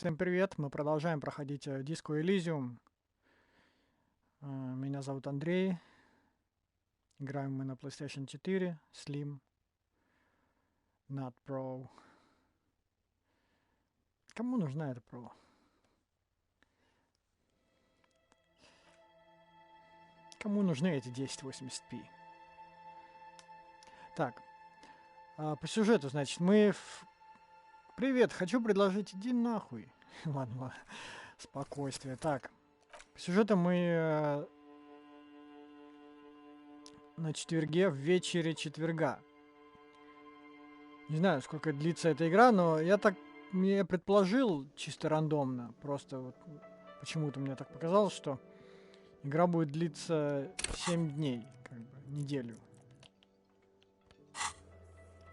Всем привет! Мы продолжаем проходить Disco Elysium. Меня зовут Андрей. Играем мы на PlayStation 4, Slim, Not Pro. Кому нужна эта Pro? Кому нужны эти 1080p? Так, по сюжету, значит, Привет, хочу предложить, иди нахуй. Ладно, спокойствие. Так, по сюжету мы на четверге, в вечере четверга. Не знаю, сколько длится эта игра, но я предположил чисто рандомно. Просто вот почему-то мне так показалось, что игра будет длиться 7 дней, как бы, неделю.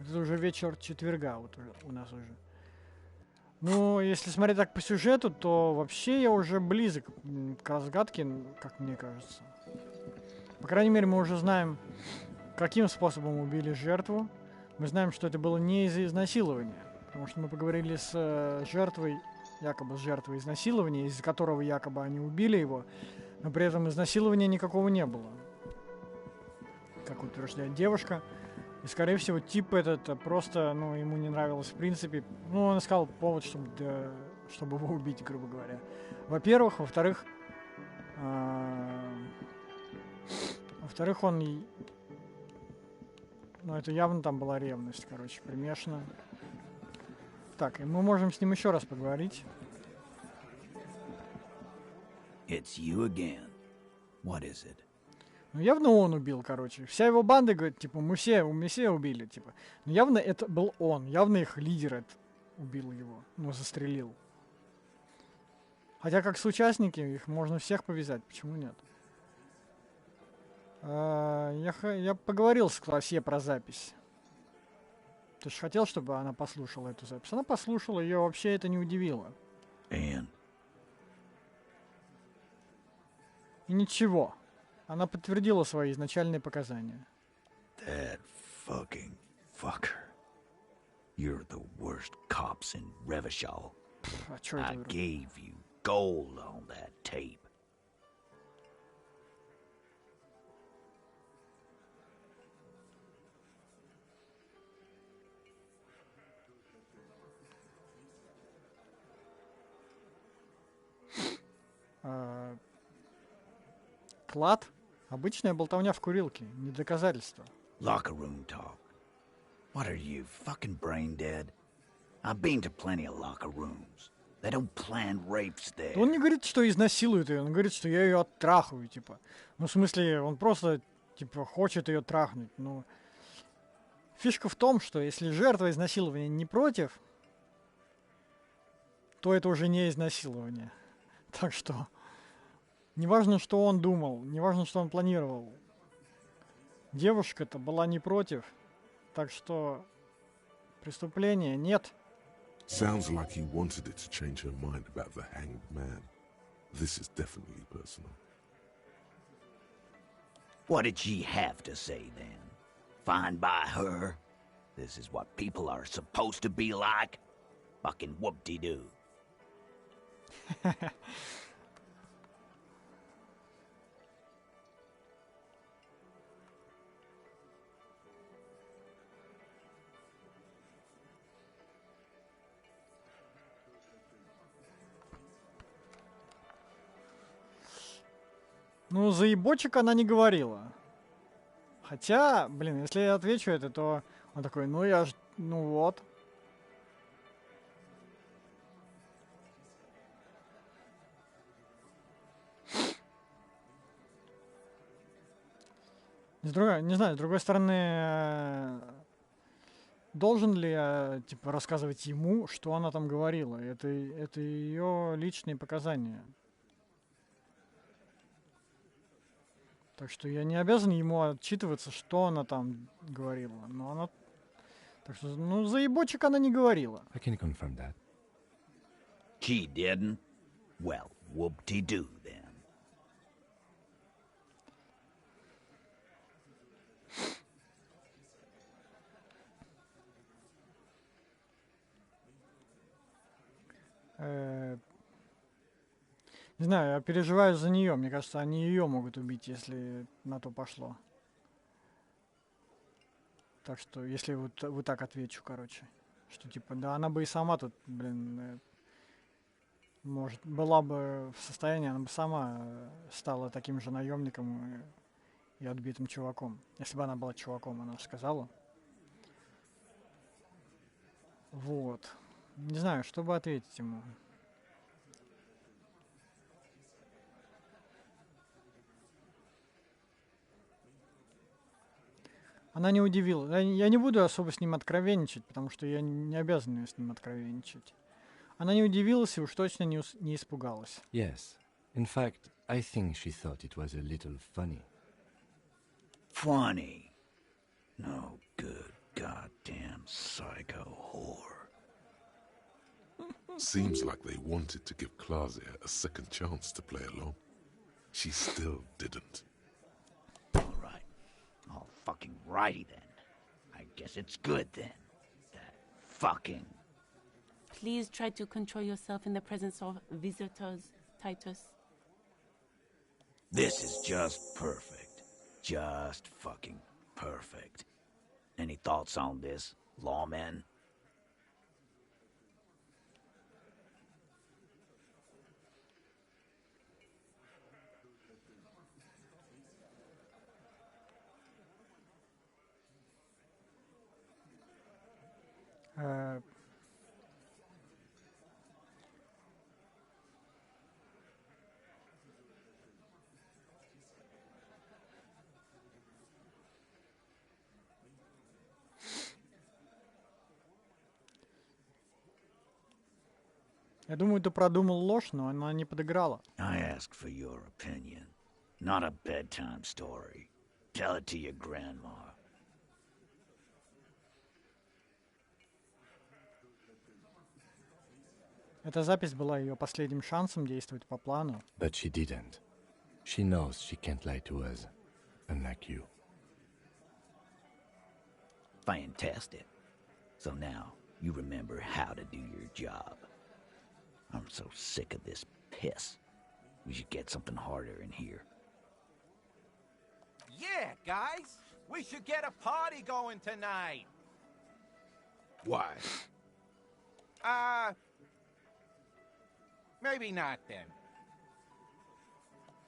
Это уже вечер четверга, вот уже, у нас уже. Ну, если смотреть так по сюжету, то вообще я уже близок к разгадке, как мне кажется. По крайней мере, мы уже знаем, каким способом убили жертву. Мы знаем, что это было не из-за изнасилования. Потому что мы поговорили с жертвой, якобы с жертвой изнасилования, из-за которого якобы они убили его. Но при этом изнасилования никакого не было. Как утверждает девушка. И, скорее всего, тип этот просто, ну, ему не нравилось в принципе. Ну, он искал повод, чтобы его убить, грубо говоря. Во-первых. Во-вторых, он... Ну, это явно там была ревность, короче, примешана. Так, и мы можем с ним еще раз поговорить. It's you again. What is it? Ну, явно он убил, короче. Вся его банда говорит, типа, мы все убили, типа. Но явно это был он. Явно их лидер убил его. Ну, застрелил. Хотя, как соучастники, их можно всех повязать. Почему нет? Я поговорил с Классе про запись. Ты же хотел, чтобы она послушала эту запись? Она послушала, ее вообще это не удивило. And? И ничего. Она подтвердила свои изначальные показания. That fucking fucker. You're the worst cops in Revachol. А чё I это? gave you gold on that tape. Клад? Обычная болтовня в курилке, не доказательство. Locker room talk. What are you, fucking brain dead? I've been to plenty of locker rooms. They don't plan rapes there. Он не говорит, что изнасилует ее, он говорит, что я ее оттрахаю, типа. Ну, в смысле, он просто, типа, хочет ее трахнуть. Ну, фишка в том, что если жертва изнасилования не против, то это уже не изнасилование. Так что, неважно, что он думал, неважно, что он планировал. Девушка-то была не против, так что преступления нет. Sounds like he wanted it to change her mind about the hanged man. This is definitely personal. What did she have to say then? Fine by her? This is what people are supposed to be like? Fucking whoop-de-doo. Ну, заебочек она не говорила. Хотя, блин, если я отвечу это, то он такой, ну вот. Не знаю, с другой стороны, должен ли я, типа, рассказывать ему, что она там говорила? Это ее личные показания. Так что я не обязан ему отчитываться, что она там говорила. Но она... Так что, ну, заебочек она не говорила. I can confirm that. She didn't? Well, whoop-de-doo then. Не знаю, я переживаю за нее. Мне кажется, они ее могут убить, если на то пошло. Так что, если вот так отвечу, короче. Что типа, да, она бы и сама тут, блин, может, была бы в состоянии, она бы сама стала таким же наемником и отбитым чуваком. Если бы она была чуваком, она же сказала. Вот. Не знаю, что бы ответить ему. Она не удивила. Я не буду особо с ним откровенничать, потому что я не обязан ее с ним откровенничать. Она не удивилась и уж точно не испугалась. Yes. In fact, I think she thought it was a little funny. Funny. No good goddamn psycho whore. Seems like they wanted to give Klasia a second chance to play along. She still didn't. All right. All fucking righty then. I guess it's good then. That fucking... Please try to control yourself in the presence of visitors, Titus. This is just perfect. Just fucking perfect. Any thoughts on this, lawman? Я думаю, ты продумал ложь, но она не подыграла. I ask for your opinion, not a bedtime story. Tell it to your grandma. Эта запись была ее последним шансом действовать по плану. But she didn't. She knows she can't lie to us, unlike you. Fantastic. So now you remember how to do your job. I'm so sick of this piss. We should get something harder in here. Yeah, guys! We should get a party going tonight! Why? Maybe not then.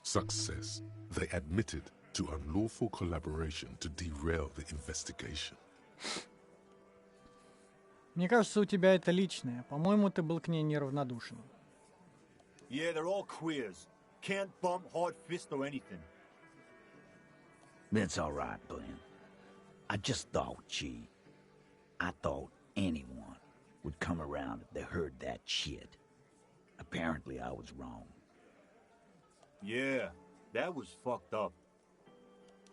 Success. They admitted to unlawful collaboration to derail the investigation. Мне кажется, у тебя это личное. По-моему, ты был к ней неравнодушен. Yeah, they're all queers. Can't bump, hard fist, or anything. That's all right, Glenn. I just thought, I thought anyone would come around if they heard that shit. Apparently, I was wrong. Yeah, that was fucked up.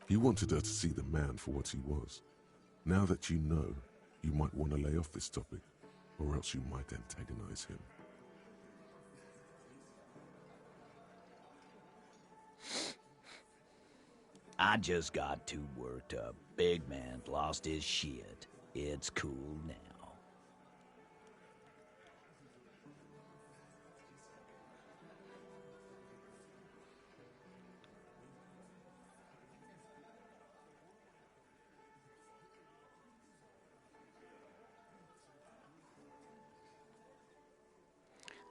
You wanted her to see the man for what he was. Now that you know, you might want to lay off this topic, or else you might antagonize him. I just got too worked up. Big man lost his shit. It's cool now.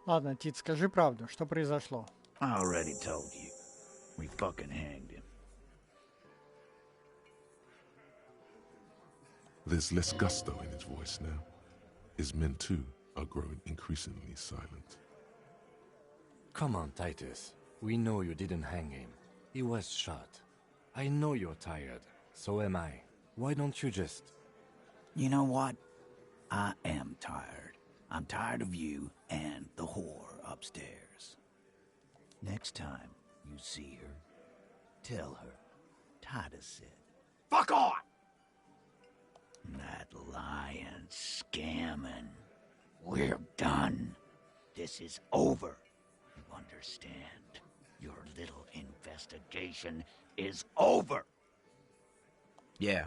Ладно, Тит, скажи правду, что произошло? I already told you. We fucking hanged him. There's less gusto in his voice now. His men too are growing increasingly silent. Come on, Titus. We know you didn't hang him. He was shot. I know you're tired. So am I. Why don't you just... You know what? I am tired. I'm tired of you and the whore upstairs. Next time you see her, tell her Titus said, "Fuck off!" That lying, scamming. We're done. This is over. You understand? Your little investigation is over. Yeah.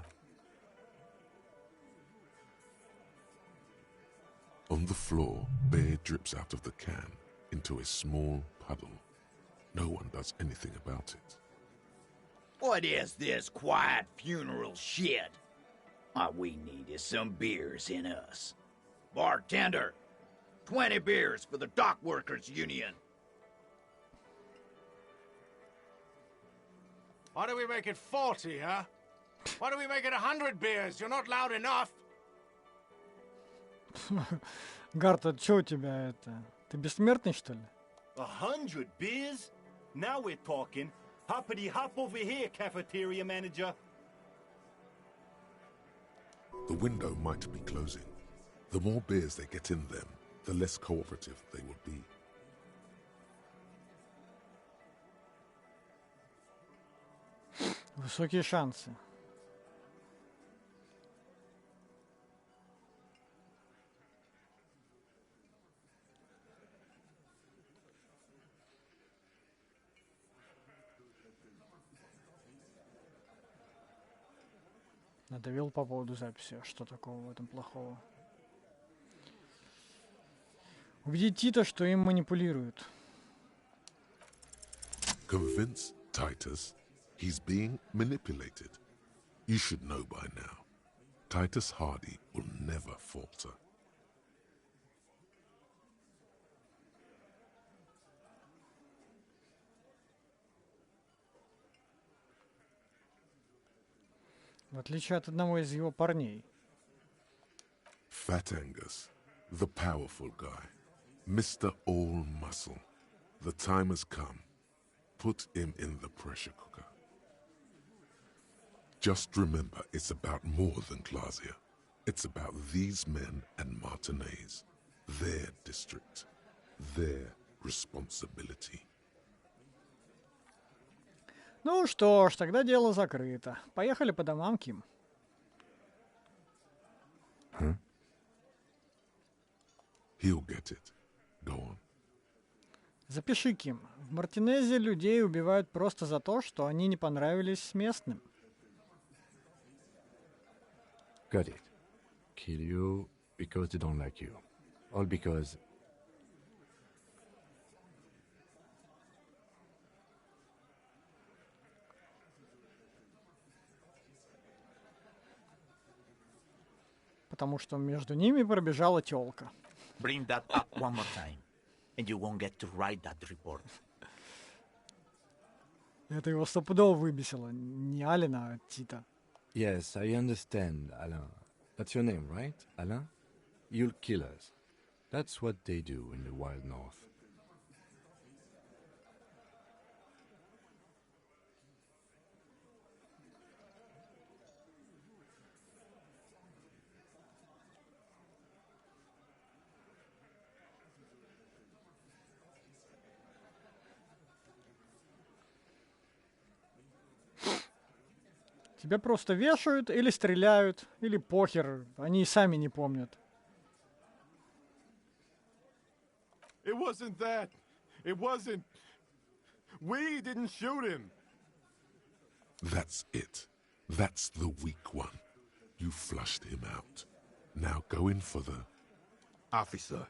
On the floor, beer drips out of the can into a small puddle. No one does anything about it. What is this quiet funeral shit? All we need is some beers in us. Bartender, 20 beers for the Dock Workers Union. Why do we make it 40, huh? Why do we make it 100 beers? You're not loud enough. Гарт, а чё у тебя это? Ты бессмертный, что ли? 100 beers? Now we're talking. Hoppity hop over here, cafeteria manager. The window might be closing. The more beers they get in them, the less cooperative they will be. Высокие шансы. Надавил по поводу записи. Что такого в этом плохого? Убедить Тита, что им манипулируют. Convince Titus he's being manipulated. You should know by now. Titus Hardy will never falter. В отличие от одного из его парней. Fat Angus, the powerful guy, Mr. All Muscle. The time has come. Put him in the pressure cooker. Just remember, it's about more than Glasia. It's about these men and Martinez, their district, their responsibility. Ну что ж, тогда дело закрыто. Поехали по домам, Ким. He'll get it. Go on. Запиши, Ким. В Мартинезе людей убивают просто за то, что они не понравились местным. Got it. Kill you because they don't like you. All because... Потому что между ними пробежала тёлка. Bring that up one more time, and you won't get to write that report. Это его стопудово выбесило. Не Алина, а Тита. Yes, I understand, Alain. That's your name, right, Alain? You'll kill us. That's what they do in the wild north. Тебя просто вешают или стреляют, или похер. Они и сами не помнят. It wasn't that. It wasn't. We didn't shoot him. That's it. That's the weak one. You flushed him out. Now go in for the... Officer,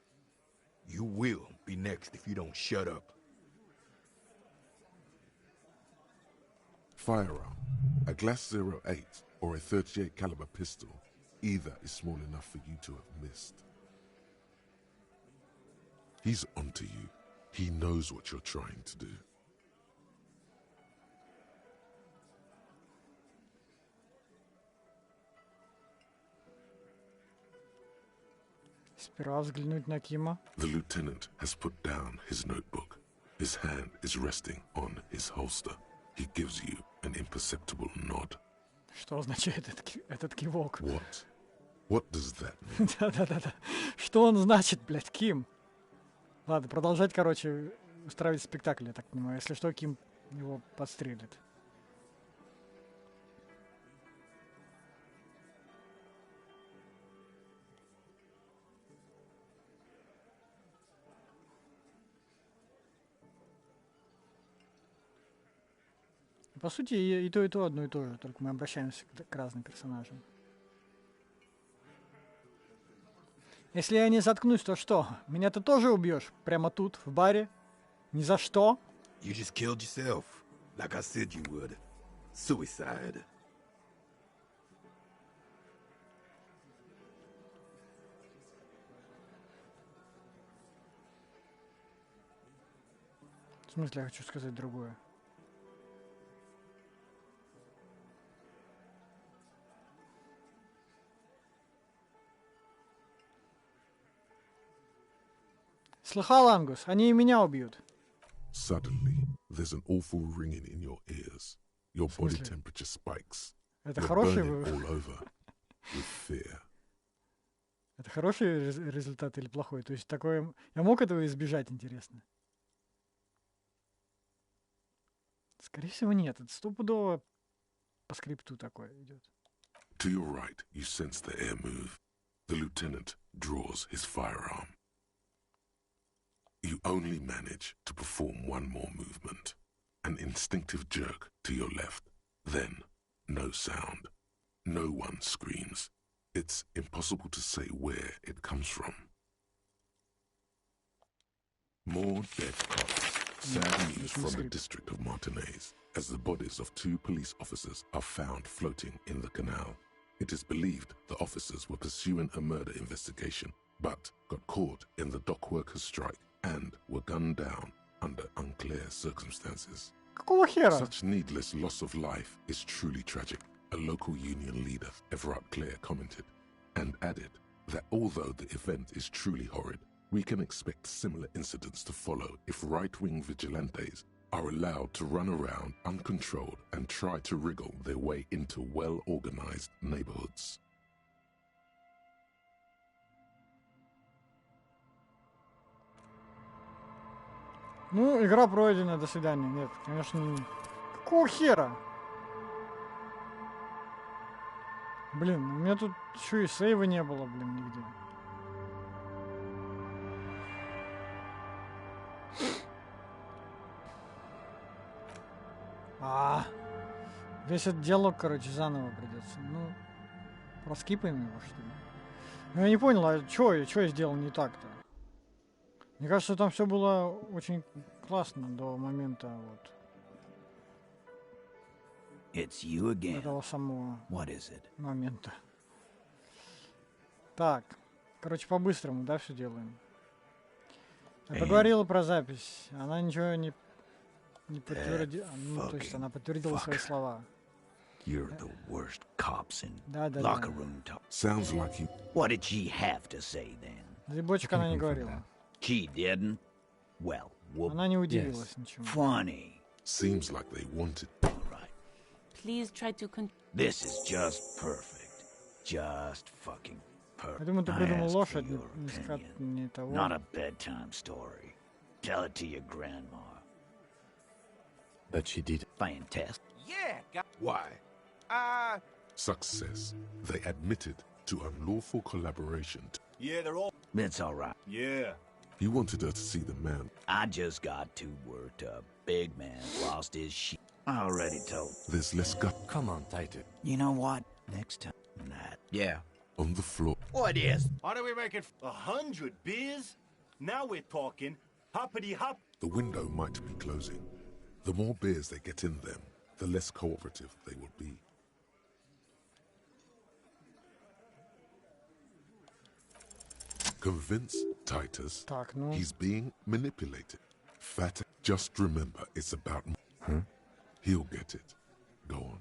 you will be next if you don't shut up. Firearm. A Glass 08 or a 38 caliber pistol. Either is small enough for you to have missed. He's onto you. He knows what you're trying to do. Сперва взглянуть на Кима. The lieutenant has put down his notebook. His hand is resting on his holster. He gives you an imperceptible nod. Что означает этот кивок? What? What does that mean? Да-да-да. Что он значит, блядь, Ким? Ладно, продолжать, короче, устраивать спектакль, я так понимаю. Если что, Ким его подстрелит. По сути, и то одно и то же, только мы обращаемся к разным персонажам. Если я не заткнусь, то что? Меня ты тоже убьешь? Прямо тут, в баре? Ни за что? You just killed yourself, like I said you would. Suicide. В смысле, я хочу сказать другое. Слыхал, Ангус, они и меня убьют. Suddenly, there's an awful ringing in your ears. Your body смысле? temperature spikes. Это You're хороший burning вывод? all over with fear. Это хороший результат или плохой? То есть такое... Я мог этого избежать, интересно? Скорее всего, нет. Это стопудово по скрипту такое идет. To your right, you sense the air move. The lieutenant draws his firearm. You only manage to perform one more movement. An instinctive jerk to your left. Then, no sound. No one screams. It's impossible to say where it comes from. More dead cops. Sad news from the district of Martinez, as the bodies of 2 police officers are found floating in the canal. It is believed the officers were pursuing a murder investigation, but got caught in the dock workers' strike and were gunned down under unclear circumstances. Какого хера? Such needless loss of life is truly tragic, a local union leader, Everard Clare, commented, and added that although the event is truly horrid, we can expect similar incidents to follow if right-wing vigilantes are allowed to run around uncontrolled and try to wriggle their way into well-organized neighborhoods. Ну, игра пройдена, до свидания. Нет, конечно, не... Какого хера? Блин, у меня тут еще и сейва не было, блин, нигде. Весь этот диалог, короче, заново придется. Ну, проскипаем его, что ли? Ну, я не понял, а что я сделал не так-то? Мне кажется, там все было очень классно до момента вот It's you again. этого самого What is it? момента. Так, короче, по-быстрому, да, все делаем. Я поговорила про запись. Она ничего не подтвердила. Ну, то есть она подтвердила свои слова. You're the worst cops in Да. locker room talk. Sounds like you... What did she have to say then? Зебочек она не говорила. She didn't? Well, whoop. Она не удивилась ничему. Funny. Seems like they wanted... All right. Please try to This is just perfect. Just fucking perfect. Я думаю, ты I придумал ask ложь, for а не your не opinion. того. Not a bedtime story. Tell it to your grandma. But she did. Fantastic. Yeah, Why? Success. They admitted to unlawful collaboration. yeah, they're all. It's all right. Yeah. You wanted her to see the man. I just got too worked up. Big man lost his shit. I already told. There's less gut Come on, Titus. You know what? Next time. That. Yeah. on the floor. What is? Why do we make it 100 beers? Now we're talking. Hoppity hop. The window might be closing. The more beers they get in them, the less cooperative they will be. Convince Titus Так, ну. he's being manipulated. Fat, just remember it's about... He'll get it. Go on.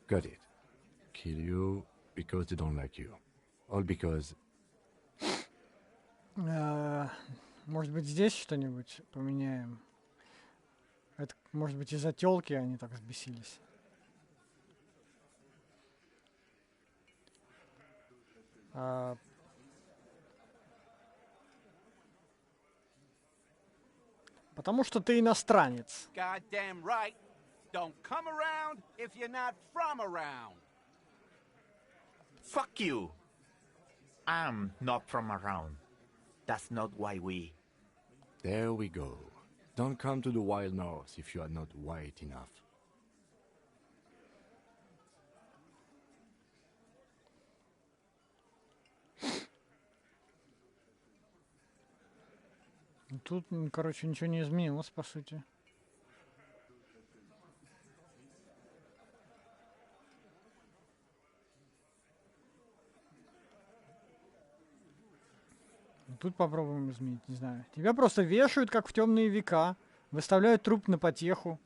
Got it. Kill you because they don't like you. All because... Может быть, здесь что-нибудь поменяем? Это, может быть, из-за тёлки они так взбесились. Потому что ты иностранец. goddamn right? Don't come around if you're not from around. Fuck you. I'm not from around. That's not why we... There we go. Don't come to the wild north if you are not white enough. Тут, короче, ничего не изменилось, по сути. Тут попробуем изменить, не знаю. Тебя просто вешают, как в темные века. Выставляют труп на потеху.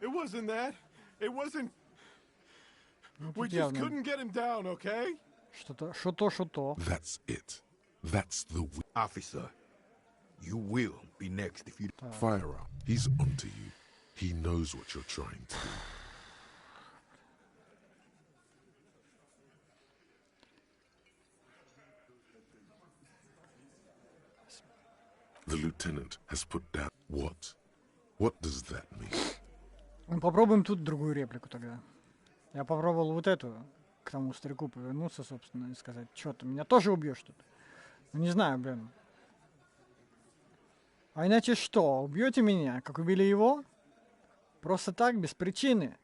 It wasn't that. It wasn't. Ну, We тут just явно couldn't get him down, okay? что-то. That's it. That's the Officer, you will be next if you... fire up. He's onto you. He knows what you're trying to do. The lieutenant has put down... What? What does that mean? Ну, попробуем тут другую реплику тогда. Я попробовал вот эту, к тому старику повернуться, собственно, и сказать, что ты меня тоже убьешь тут? Ну, не знаю, блин. А иначе что, убьете меня, как убили его? Просто так, без причины.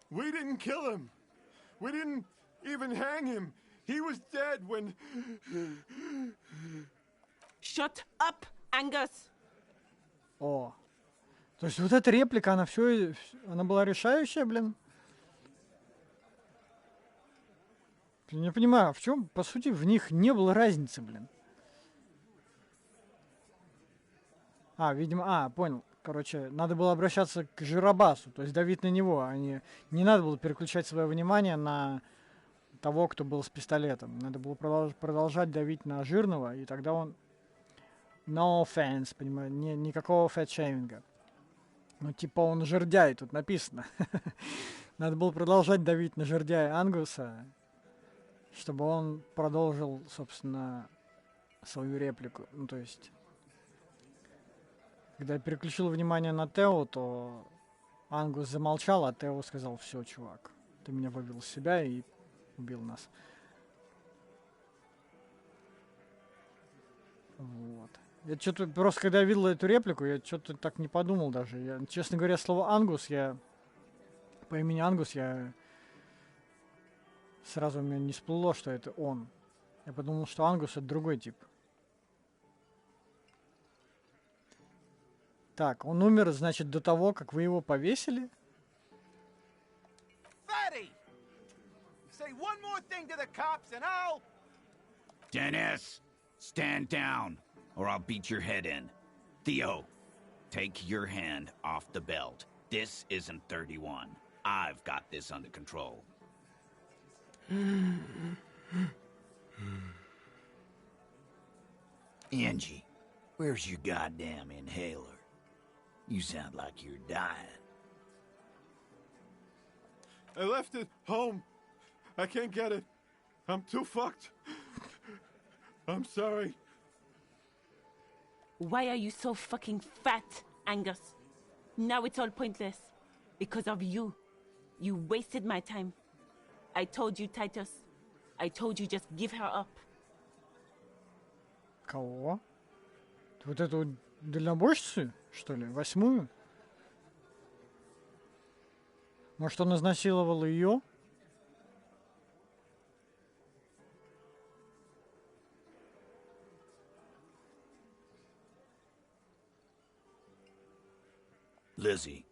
We didn't kill him. We didn't even hang him. He was dead when... Shut up, Angus! О. То есть вот эта реплика, она все, она была решающая, блин. Я не понимаю, в чем, по сути, в них не было разницы, блин. Видимо, понял. Короче, надо было обращаться к Жиробасу, то есть давить на него, а не надо было переключать свое внимание на того, кто был с пистолетом. Надо было продолжать давить на Жирного, и тогда он... No offense, понимаю, никакого фэтшейминга. Ну, типа он жердяй, тут написано. Надо было продолжать давить на жердяя Ангуса, чтобы он продолжил, собственно, свою реплику. Ну, то есть, когда я переключил внимание на Тео, то Ангус замолчал, а Тео сказал: все, чувак, ты меня вывел из себя и убил нас. Вот. Я что-то просто, когда я видел эту реплику, я что-то так не подумал даже. Я, честно говоря, слово Ангус, по имени Ангус, сразу у меня не всплыло, что это он. Я подумал, что Ангус это другой тип. Так, он умер, значит, до того, как вы его повесили? Fatty! Say one more thing to the cops and I'll... Dennis, stand down, or I'll beat your head in. Theo, take your hand off the belt. This isn't 31. I've got this under control. Angie, where's your goddamn inhaler? You sound like you're dying. I left it home. I can't get it. I'm too fucked. I'm sorry. Why are you so fucking fat, Angus? Now it's all pointless. Because of you. You wasted my time. I told you, Titus. I told you just give her up. Кого? Вот эту дальнобойщицу, что ли? 8-ю? Может, он изнасиловал ее? Lizzie,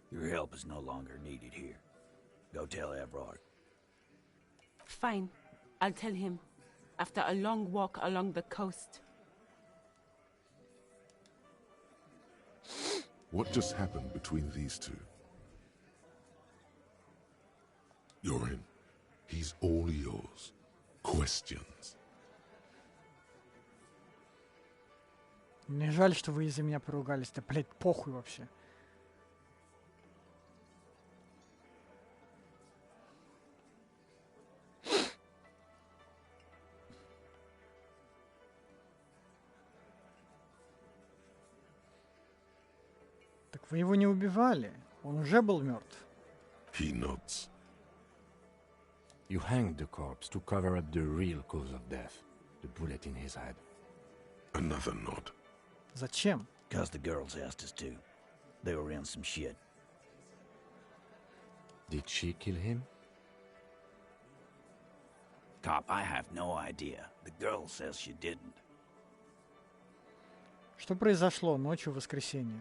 your help is no longer needed here. Go tell Everard. Fine. I'll tell him. After a long walk along the coast. What just happened between these two? You're in. He's all yours. Questions. Мне жаль, что вы из-за меня поругались. Да, блядь, похуй вообще. Так вы его не убивали. Он уже был мертв. He nods. You hanged the corpse to cover up the real cause of death, the bullet in his head. Another nod. Зачем? Because the girls asked us to. They were in some shit. Did she kill him? Cop, I have no idea. The girl says she didn't. Что произошло ночью в воскресенье?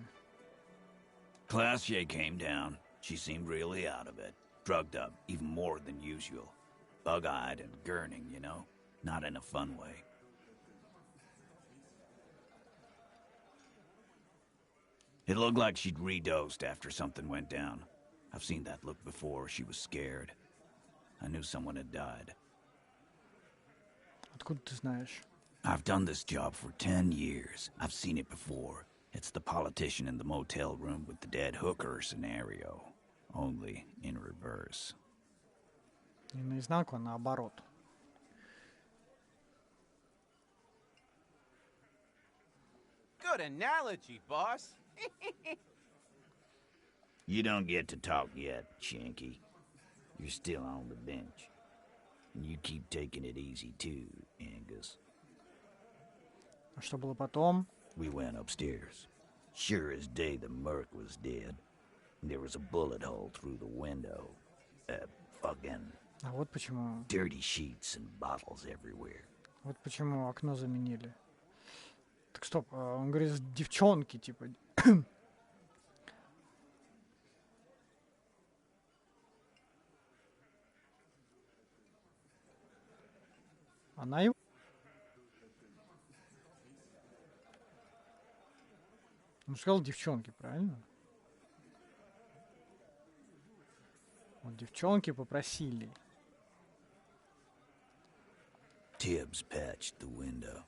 Classier came down. She seemed really out of it. Drugged up, even more than usual. Bug-eyed and gurning, you know? Not in a fun way. It looked like she'd redosed after something went down. I've seen that look before. She was scared. I knew someone had died. Откуда ты знаешь? I've done this job for 10 years. I've seen it before. It's the politician in the motel room with the dead hooker scenario. Only in reverse. Не наизнанку, а наоборот. Good analogy, boss. You don't get to talk yet, Shanky. You're still on the bench. And you keep taking it easy too, Angus. А что было потом? We went upstairs. Sure as day the merc was dead. There was a bullet hole through the window. Fucking А вот почему... dirty sheets and bottles everywhere. Вот почему окно заменили. Так стоп, он говорит, девчонки, типа... Она его... Он сказал девчонки, правильно? Вот девчонки попросили. Tibbs patched the window.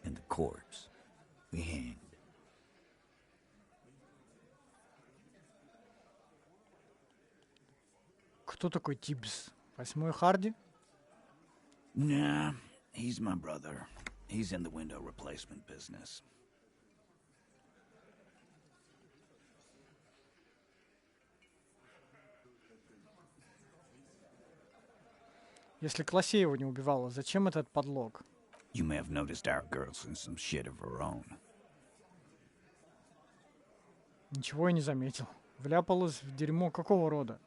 And the corpse we hanged. Кто такой Тибс? 8-й Харди? Nah, he's my brother. He's in the window replacement business. Если Классей его не убивала, зачем этот подлог? You may have noticed our girl's in some shit of her own. Ничего я не заметил. Вляпалась в дерьмо какого рода?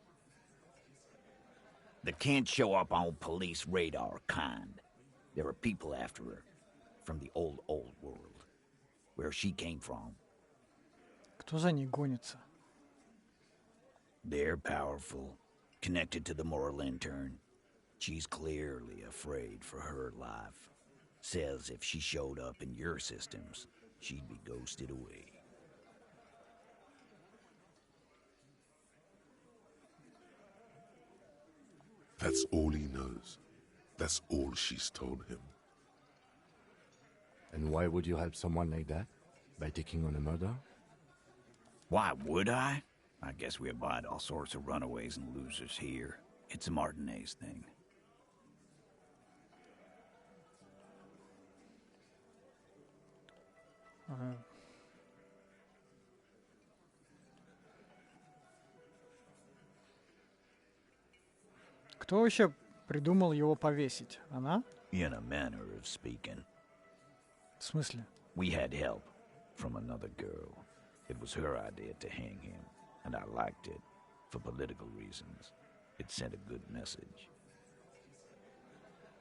The can't show up on police radar kind. There are people after her. From the old world. Where she came from. Кто за ней гонится? They're powerful. Connected to the moral intern. She's clearly afraid for her life. Says if she showed up in your systems, she'd be ghosted away. That's all he knows. That's all she's told him. And why would you help someone like that? By taking on a murder? Why would I? I guess we abide all sorts of runaways and losers here. It's a Martinez thing. Кто вообще придумал его повесить? Она? In a manner of speaking. В смысле? We had help from another girl. It was her idea to hang him, and I liked it. For political reasons. It sent a good message.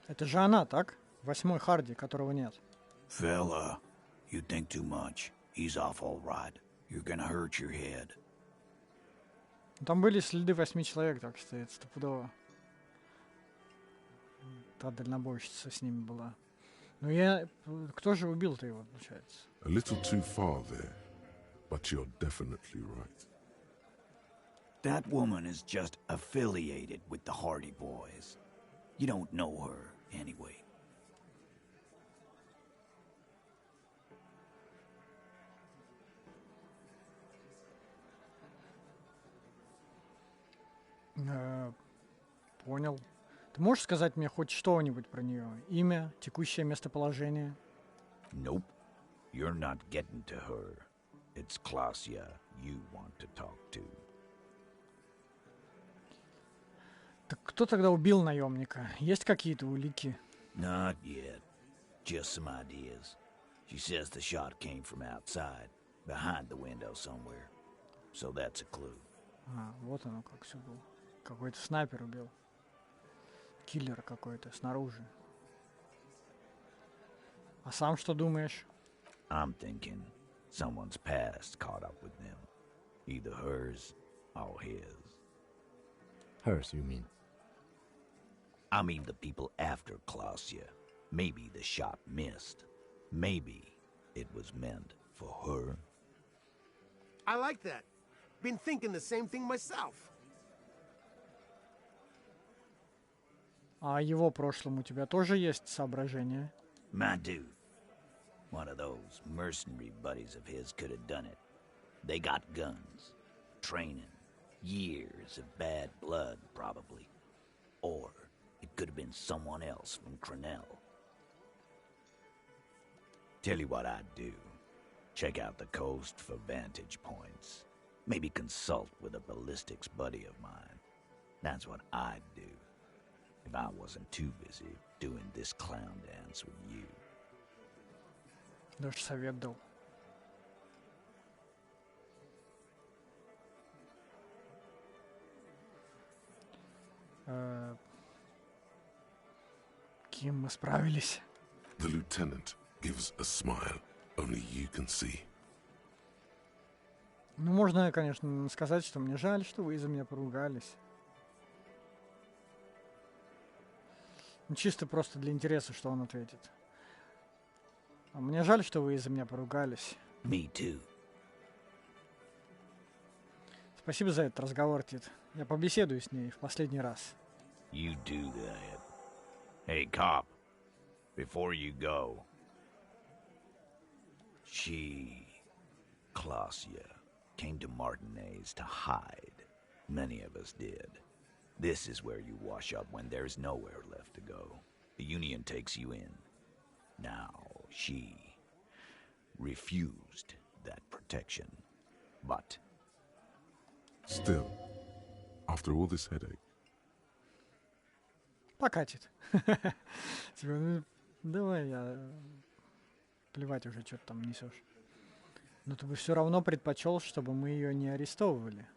Это же она, так? 8-й Харди, которого нет. Fella, you think too much. He's off all right. You're gonna hurt your head. Там были следы 8 человек, так что это стопудово. Та дальнобойщица с ними была. Но я... Кто же убил-то его, получается? A little too far there, but you're definitely right. That woman is just affiliated with the Hardy Boys. You don't know her, anyway. Понял. Ты можешь сказать мне хоть что-нибудь про нее? Имя, текущее местоположение? Nope. You're not getting to her. It's Klasia you want to talk to. Так кто тогда убил наемника? Есть какие-то улики? Not yet. Just some ideas. She says the shot came from outside, behind the window somewhere. So that's a clue. Вот оно как все было. Какой-то снайпер убил. Киллер какой-то снаружи. А сам что думаешь? I'm thinking someone's past caught up with them. Either hers or his. Hers, you mean? I mean the people after Klausya. Maybe the shot missed. Maybe it was meant for her. I like that. Been thinking the same thing myself. А о его прошлом у тебя тоже есть соображения? My dude. One of those mercenary buddies of his could have done it. They got guns, training, years of bad blood, probably. Or it could have been someone else from Crenell. Tell you what I'd do. Check out the coast for vantage points. Maybe consult with a ballistics buddy of mine. That's what I'd do. If I wasn't too busy doing this clown dance with you. Даже совет дал. Ким, мы справились. The lieutenant gives a smile only you can see. Ну, можно, конечно, сказать, что мне жаль, что вы из-за меня поругались. Ну, чисто просто для интереса, что он ответит. А мне жаль, что вы из-за меня поругались. Me too. Спасибо за этот разговор, Тит. Я побеседую с ней в последний раз. You do that. Hey, cop. Before you go. She, Klausya, came to Martinez to hide. Many of us did. This is where you wash up when there's nowhere left to go. The Union takes you in. Now, she refused that protection. But... Still, after all this headache... Покатит. Типа, ну, давай, я... Плевать уже, что ты там несешь. Но ты бы все равно предпочел, чтобы мы ее не арестовывали.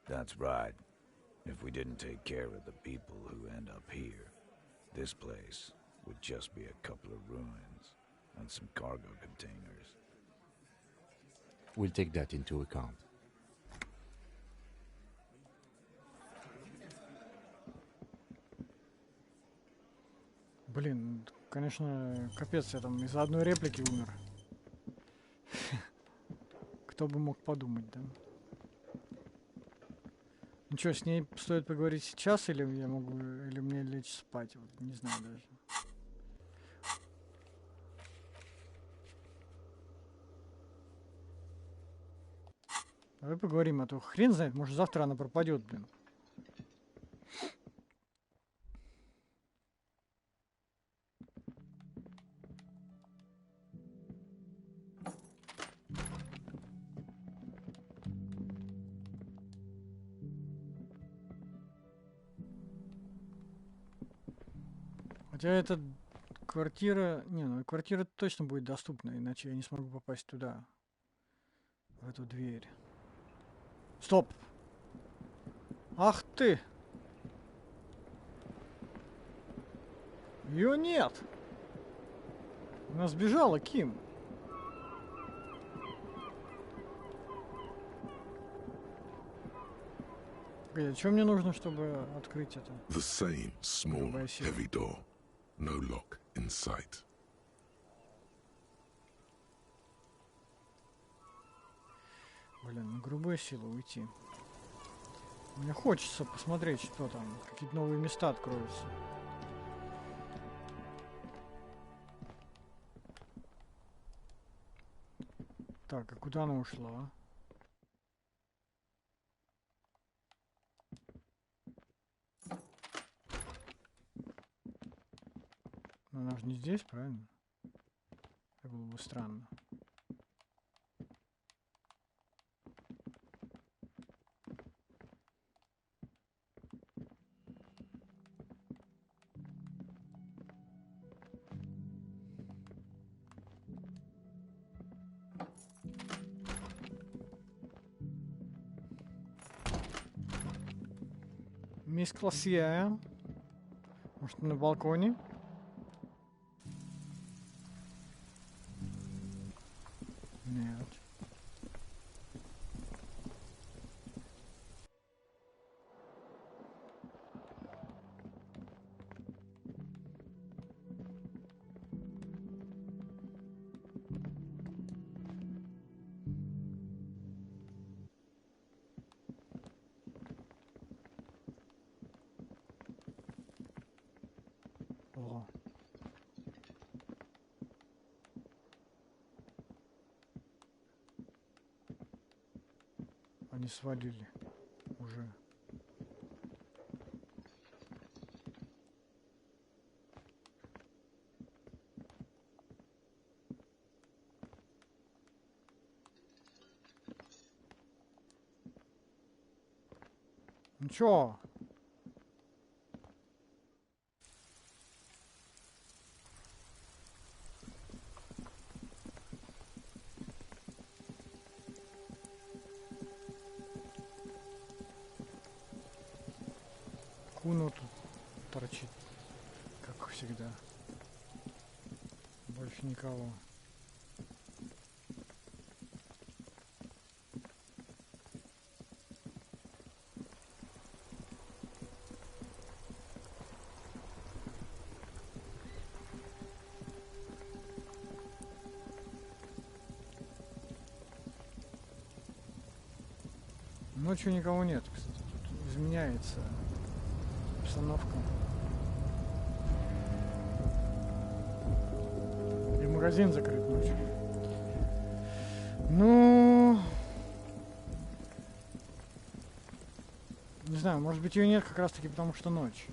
That's right. If we didn't take care of the people who end up here, this place would just be a couple of ruins and some cargo containers. We'll take that into account. Блин, конечно, капец, я там из-за одной реплики умер. Кто бы мог подумать, да? Ну что, с ней стоит поговорить сейчас, или я могу, или мне лечь спать? Вот, не знаю даже. Давай поговорим, а то хрен знает, может завтра она пропадет, блин. Хотя эта квартира... Не, ну квартира точно будет доступна, иначе я не смогу попасть туда. В эту дверь. Стоп! Ах ты! Ее нет! Она сбежала, Ким. Что мне нужно, чтобы открыть это? The same small, heavy door. No lock in sight. Блин, грубая сила уйти. Мне хочется посмотреть, что там. Какие-то новые места откроются. Так, а куда она ушла? Она же не здесь, правильно? Это было бы странно. Мисс Классия. Может, на балконе? Нет. О. Они свалили уже. Ну чё? Куно тут торчит, как всегда. Больше никого. Ночью никого нет, кстати. Тут изменяется обстановка. И магазин закрыт ночью. Ну, не знаю, может быть ее нет как раз таки потому, что ночь.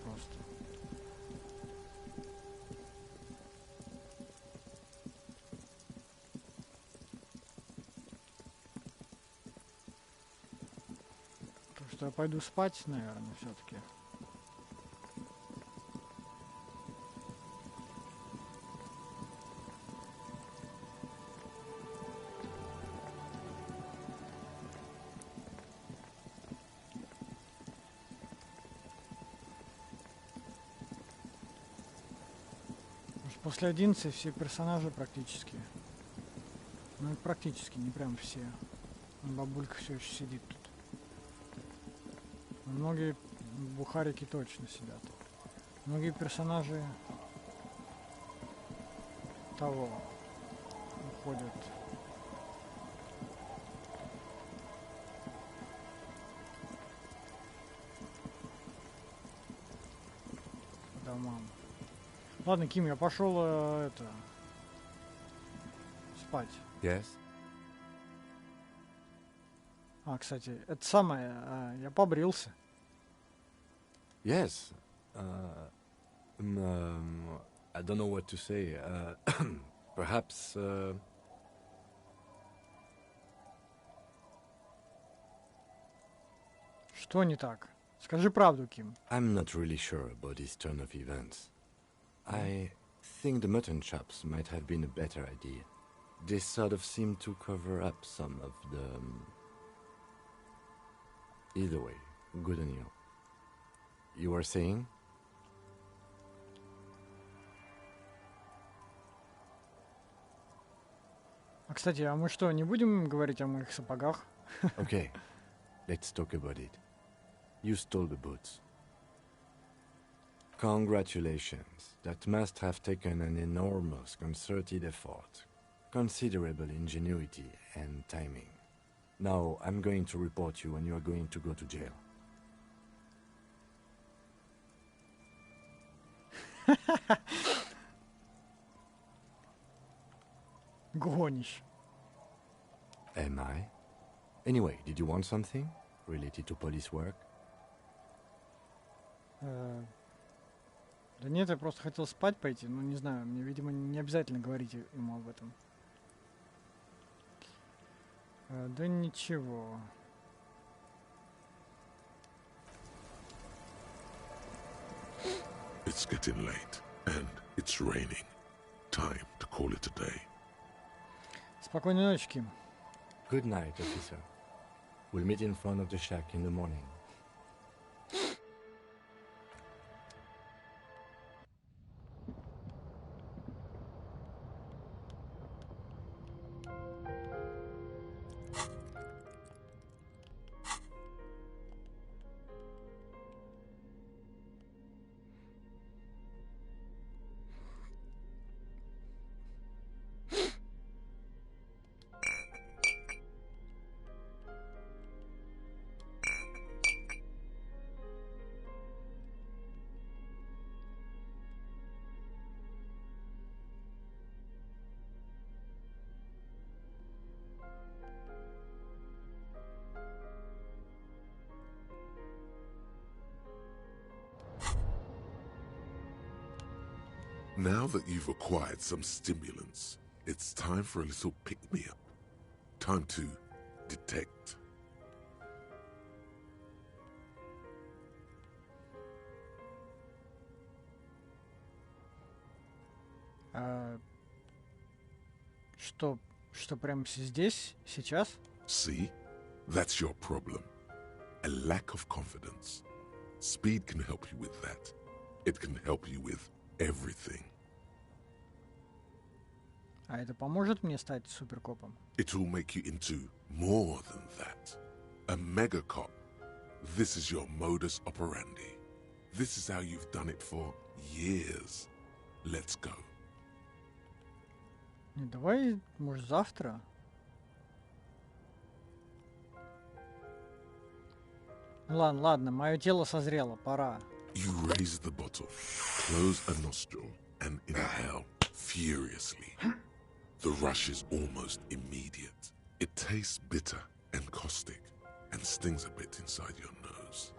Просто. Так что я пойду спать, наверное, все-таки. После 11 все персонажи практически. Ну, практически, не прям все. Бабулька все еще сидит тут. Многие бухарики точно сидят. Многие персонажи того уходят. По домам. Ладно, Ким, я пошел спать. Yes? А, кстати, это самое, я побрился. Yes. I don't know what to say. Perhaps... Что не так? Скажи правду, Ким. I'm not really sure about this turn of events. I think the mutton chops might have been a better idea. They sort of seem to cover up some of the... Either way, good on you. You were saying? А, кстати, а мы что, не будем говорить о моих сапогах? Okay, let's talk about it. You stole the boots. Congratulations. That must have taken an enormous concerted effort, considerable ingenuity and timing. Now, I'm going to report you and you are going to go to jail. Гонишь. Am I? Anyway, did you want something related to police work? Да нет, я просто хотел спать пойти, но не знаю, мне, видимо, не обязательно говорить ему об этом. Да ничего. It's getting late, and it's raining. Time to call it a day. Спокойной ночи, Ким. Good night, officer. We'll meet in front of the shack in the morning. Now that you've acquired some stimulants, it's time for a little pick-me-up. Time to detect. Что прямо здесь, сейчас? See? That's your problem. A lack of confidence. Speed can help you with that. It can help you with everything. А это поможет мне стать суперкопом? It will make you into more than that. A mega cop. This is your modus operandi. This is how you've done it for years. Let's go. Давай, может, завтра? Ладно, мое тело созрело, пора. You raise the bottle, close a nostril, and inhale furiously. The rush is almost immediate. It tastes bitter and caustic, and stings a bit inside your nose.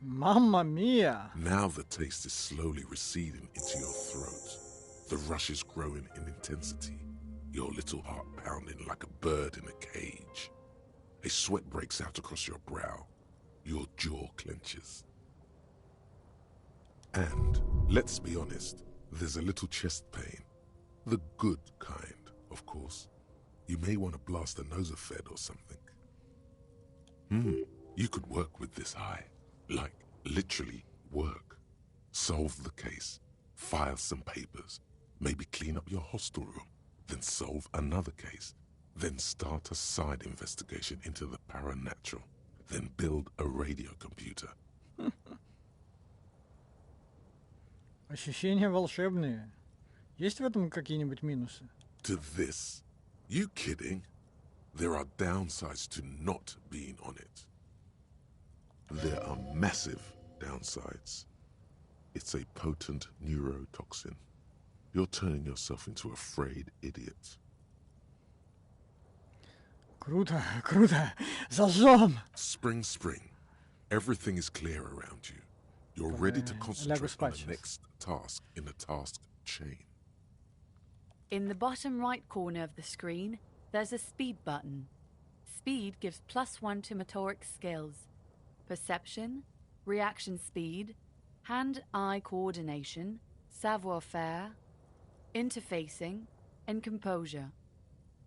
Mamma mia! Now the taste is slowly receding into your throat. The rush is growing in intensity, your little heart pounding like a bird in a cage. A sweat breaks out across your brow. Your jaw clenches. And, let's be honest, there's a little chest pain. The good kind, of course. You may want to blast a nosophed or something. You could work with this high. Like, literally work. Solve the case. File some papers. Maybe clean up your hostel room. Then solve another case. Then start a side investigation into the paranatural. Then build a radio computer. Ощущения волшебные. Есть в этом какие-нибудь минусы? To this? You kidding? There are downsides to not being on it. There are massive downsides. It's a potent neurotoxin. You're turning yourself into a frayed idiot. Круто, зажжем! Spring. Everything is clear around you. You're ready to concentrate on the next task in the task chain. In the bottom right corner of the screen, there's a speed button. Speed gives +1 to motoric skills. Perception, reaction speed, hand-eye coordination, savoir-faire, interfacing, and composure.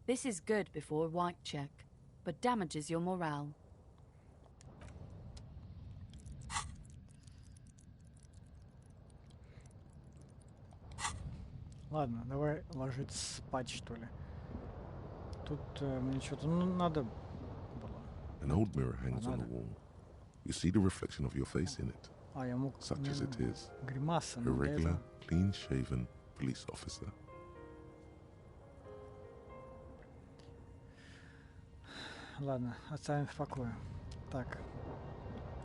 This is good before a white check, but damages your morale. Ладно, давай ложиться спать, что ли. Тут мне что-то надо было. An old mirror hangs on the wall. You see the reflection of your face in it. Я мог... Such as it is. Гримаса. A regular, clean-shaven police officer. Ладно, оставим в покое. Так,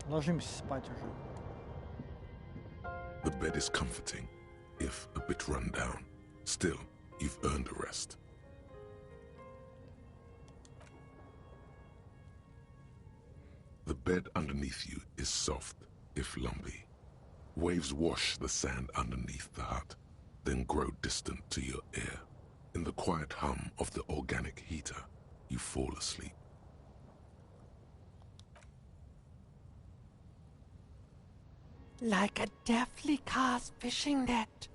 ложимся спать уже. The bed is comforting, if a bit run down. Still, you've earned a rest. The bed underneath you is soft, if lumpy. Waves wash the sand underneath the hut, then grow distant to your ear. In the quiet hum of the organic heater, you fall asleep. Like a deftly cast fishing net,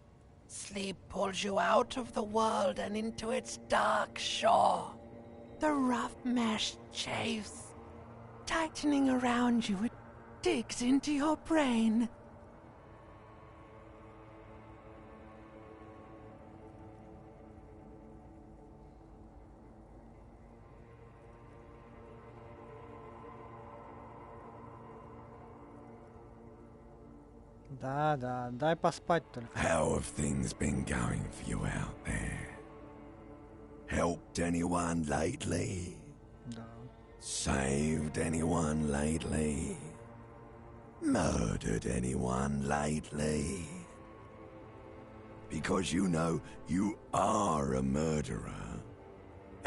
sleep pulls you out of the world and into its dark shore. The rough mesh chafes, tightening around you, it digs into your brain. Да, дай поспать только. How have things been going for you out there? Helped anyone lately? Да. Saved anyone lately? Murdered anyone lately? Because you know you are a murderer.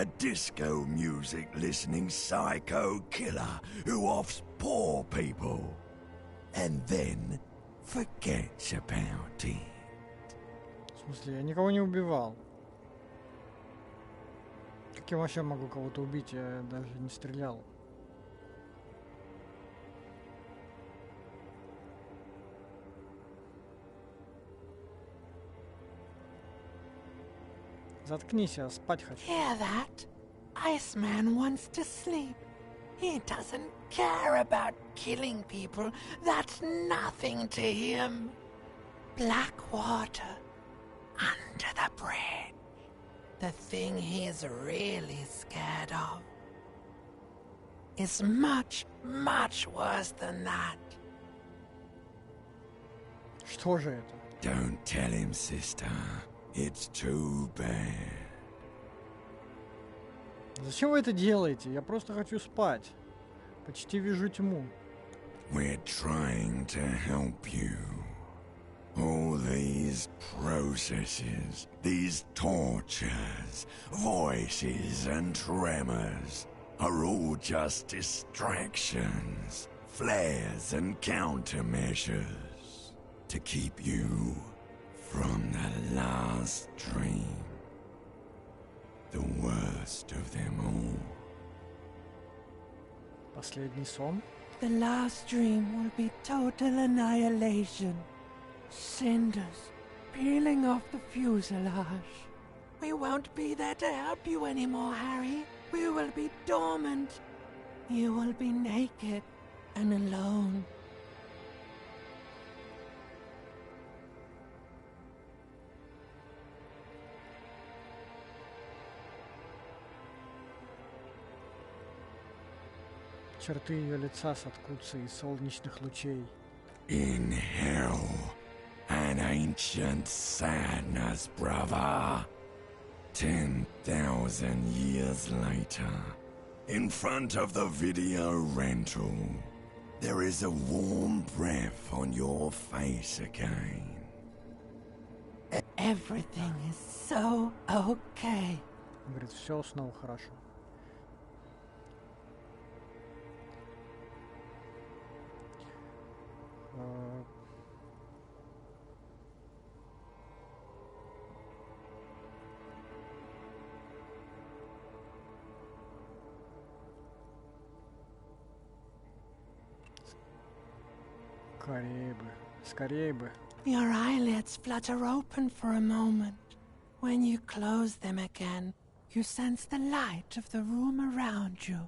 A disco music listening psycho killer who offs poor people and then forgets about it. В смысле, я никого не убивал. Как я вообще могу кого-то убить? Я даже не стрелял. Заткнись, я спать хочу. Hear that? Iceman wants to sleep. He doesn't care about killing people. That's nothing to him. Black water under the bridge. The thing he's really scared of is much, much worse than that. Что же это? Don't tell him, sister. It's too bad. Зачем вы это делаете? Я просто хочу спать. Почти вижу тьму. We're trying to help you. All these processes, these tortures, voices and tremors are all just distractions, flares and countermeasures to keep you from the last dream, the worst of them all. Последний сон? The last dream will be total annihilation. Cinders peeling off the fuselage. We won't be there to help you anymore, Harry. We will be dormant. You will be naked and alone. Черты ее лица соткутся из солнечных лучей. In hell, an ancient sadness, brother. 10,000 years later, in front of the video rental, there is a warm breath on your face again. Everything is so okay. Он говорит, все снова хорошо. Скорее бы, скорее бы. Your eyelids flutter open for a moment. When you close them again, you sense the light of the room around you.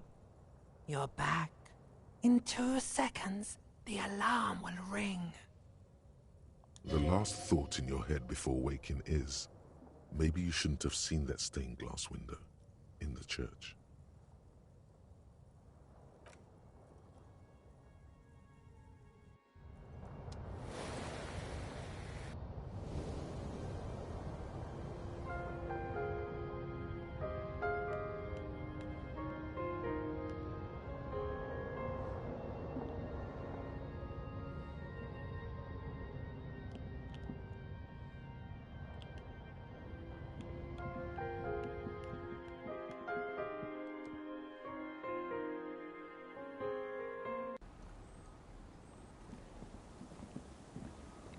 You're back. In 2 seconds, the alarm will ring. The last thought in your head before waking is, maybe you shouldn't have seen that stained glass window in the church.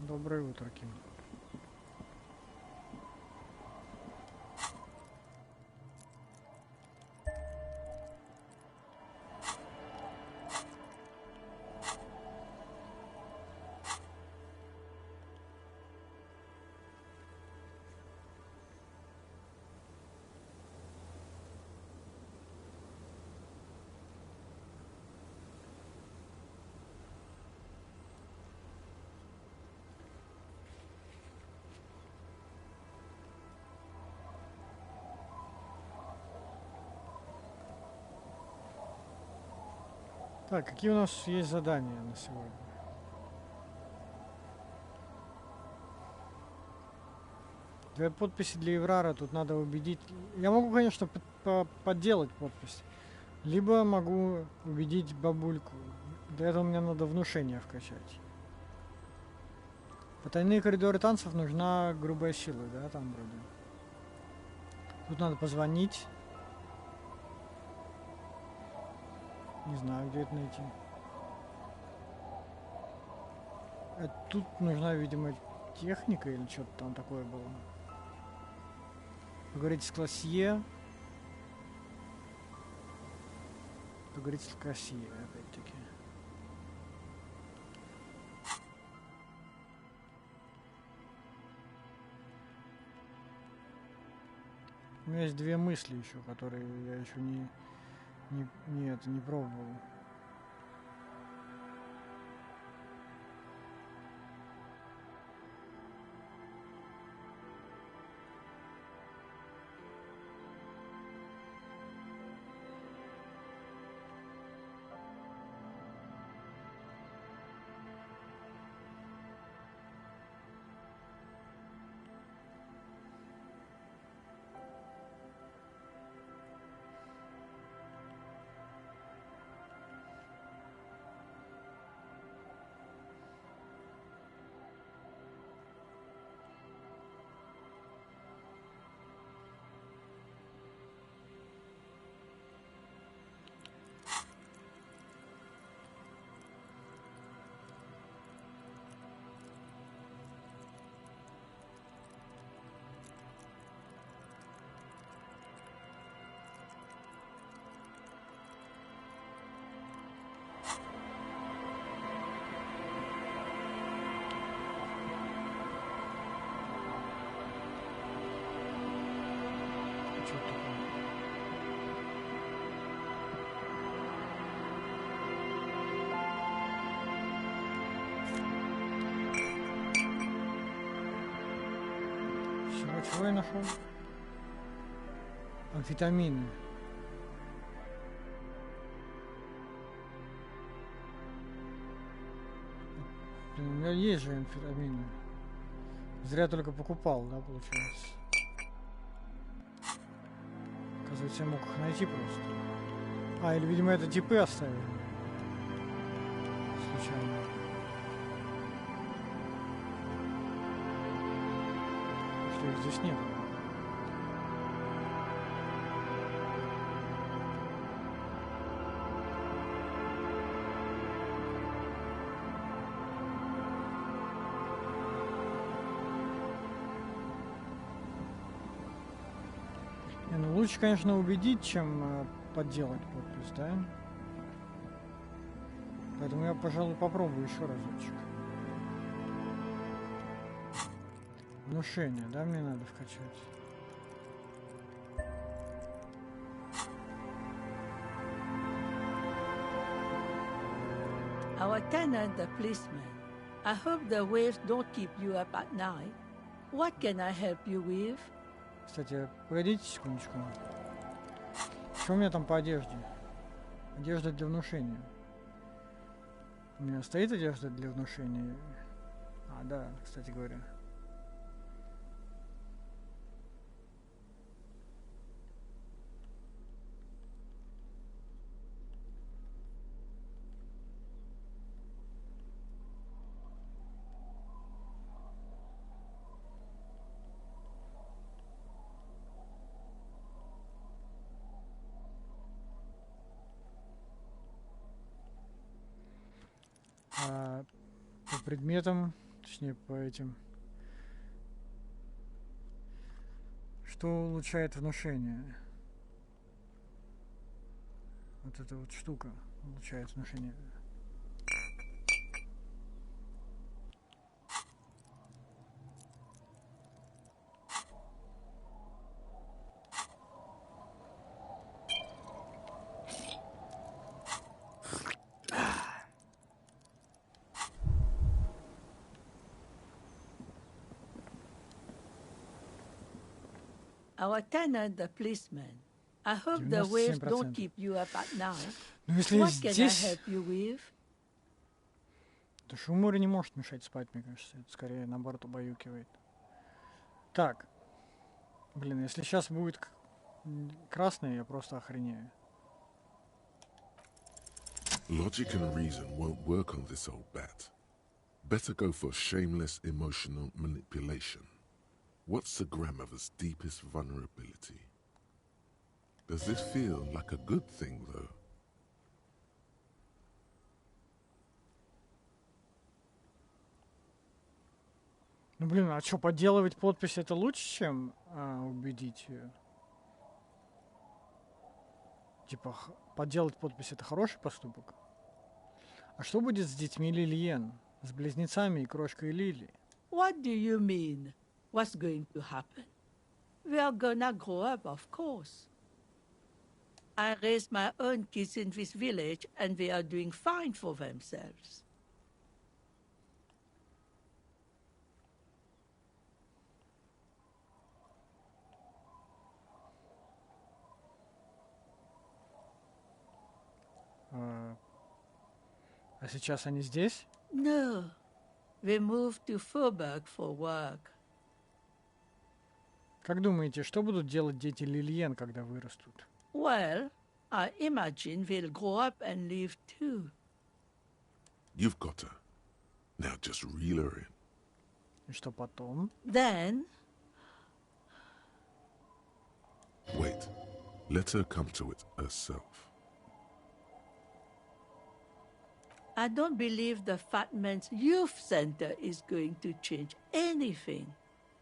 Доброе утро, Ким. Так, какие у нас есть задания на сегодня? Две подписи для Еврара, тут надо убедить... Я могу, конечно, подделать подпись. Либо могу убедить бабульку. Для этого мне надо внушение вкачать. Потайные коридоры танцев нужна грубая сила, да, там вроде. Тут надо позвонить. Не знаю, где это найти. Тут нужна, видимо, техника или что-то там такое было. Поговорить с классье. Поговорить с классье, опять-таки. У меня есть две мысли еще, которые я еще не пробовал. Чего я нашел? Амфетамины. Блин, у меня есть же амфетамины. Зря только покупал, да, получается. Оказывается, я мог их найти просто. А, или, видимо, это типы оставили. Случайно. Что их здесь нет. Ну, лучше, конечно, убедить, чем подделать подпись, да? Поэтому я, пожалуй, попробую еще разочек. Внушение, да, мне надо вкачать? Our tenant, the policeman. I hope the waves don't keep you up at night. What can I help you with? Кстати, погодите секундочку. Что у меня там по одежде? Одежда для внушения. У меня стоит одежда для внушения? А, да, кстати говоря. По предметам, точнее по этим, что улучшает внушение? Вот эта вот штука улучшает внушение. Our tenant, the policeman. I hope the waves don't keep you up at night. What can I help you with? Да шум моря не может мешать спать, мне кажется. Это скорее, наоборот, убаюкивает. Так. Блин, если сейчас будет красный, я просто охренею. Logic and reason won't work on this old bat. Better go for shameless emotional manipulation. What's the grandmother's deepest vulnerability? Does this feel like a good thing, though? Ну блин, а что, подделывать подпись это лучше, чем убедить ее? Типа, подделать подпись это хороший поступок? А что будет с детьми Лилиен? С близнецами и крошкой Лили? What do you mean? What's going to happen? We are gonna grow up, of course. I raised my own kids in this village, and they are doing fine for themselves. А сейчас они здесь? No, they moved to Faubourg for work. Как думаете, что будут делать дети Лилиен, когда вырастут? Well, I imagine they'll grow up and leave too. You've got her. Now just reel her in. И что потом? Then... Wait. Let her come to it herself. I don't believe the Fat Man's Youth Center is going to change anything.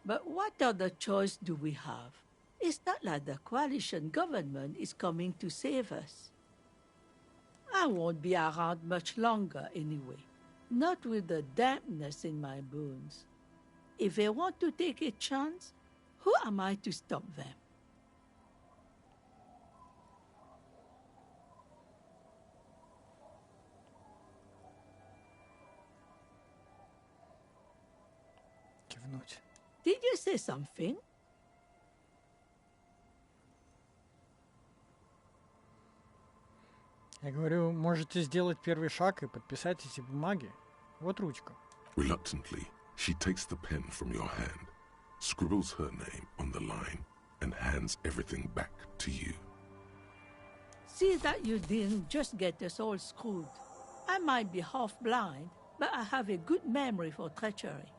But what other choice do we have? It's not like the coalition government is coming to save us. I won't be around much longer anyway. Not with the dampness in my bones. If they want to take a chance, who am I to stop them? Кивнуть. Did you say something? Я говорю, можете сделать первый шаг и подписать эти бумаги. Вот ручка. Reluctantly, she takes the pen from your hand, scribbles her name on the line, and hands everything back to you. See that you didn't just get us all screwed. I might be half blind, but I have a good memory for treachery.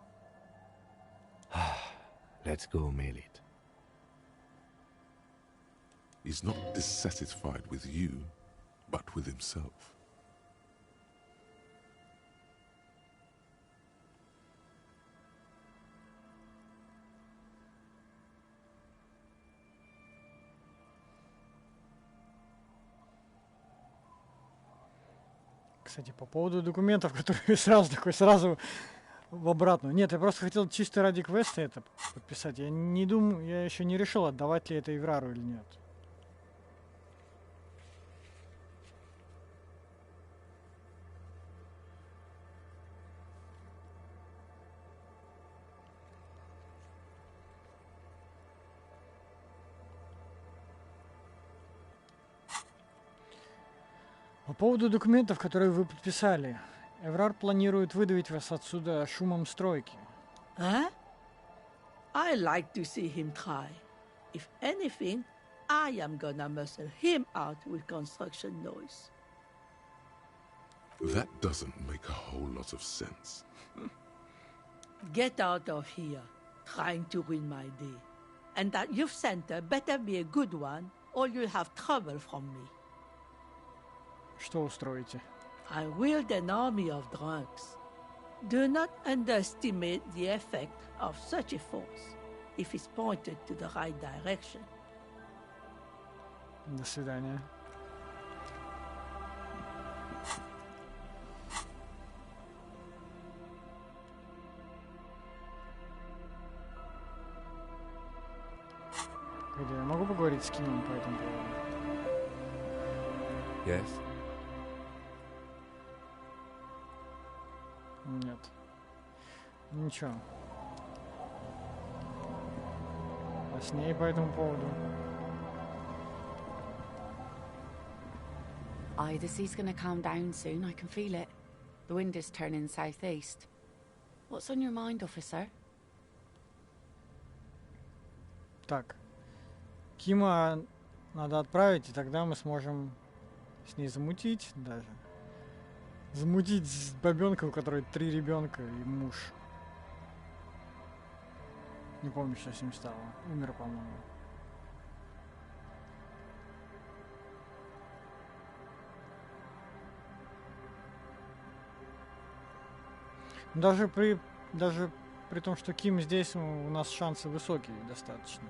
Let's go, Melit. He's not dissatisfied with you, but with himself. Кстати, по поводу документов, которые сразу в обратную. Нет, я просто хотел чисто ради квеста это подписать. Я не думаю, я еще не решил, отдавать ли это Иврару или нет. По поводу документов, которые вы подписали. Эврар планирует выдавить вас отсюда шумом стройки. Huh? I like to see him try. If anything, I am gonna muscle him out with construction noise. That doesn't make a whole lot of sense. Get out of here, trying to ruin my day. And that youth center better be a good one, or you'll have trouble from me. Что устроите? I wield an army of drunks. Do not underestimate the effect of such a force, if it's pointed to the right direction. До свидания. Погоди, я могу поговорить с Кимом по этому поводу? Yes? Нет. Ничего. А с ней по этому поводу? Aye, the sea's gonna calm down soon. I can feel it. The wind is turning southeast. What's on your mind, officer? Так. Кима надо отправить, и тогда мы сможем с ней замутить даже. Замутить с бабенкой, у которой 3 ребенка и муж. Не помню, что с ним стало. Умер, по-моему. Даже при том, что Ким здесь у нас шансы высокие достаточно.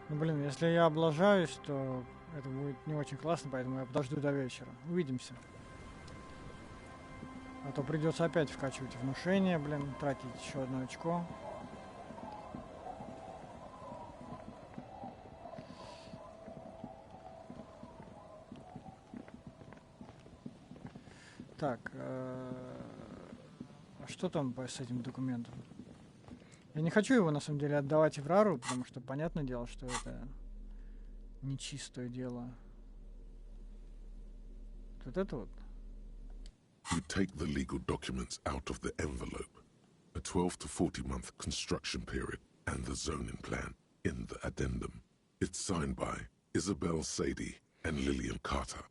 Ну, блин, если я облажаюсь, то это будет не очень классно, поэтому я подожду до вечера. Увидимся. А то придется опять вкачивать внушение, блин, тратить еще одно очко. Так, а что там с этим документом? Я не хочу его, на самом деле, отдавать Иврару, потому что, понятное дело, что это нечистое дело. Вот это вот. You take the legal documents out of the envelope, a 12 to 40 month construction period, and the zoning plan in the addendum. It's signed by Isabel Sadie and Lillian Carter.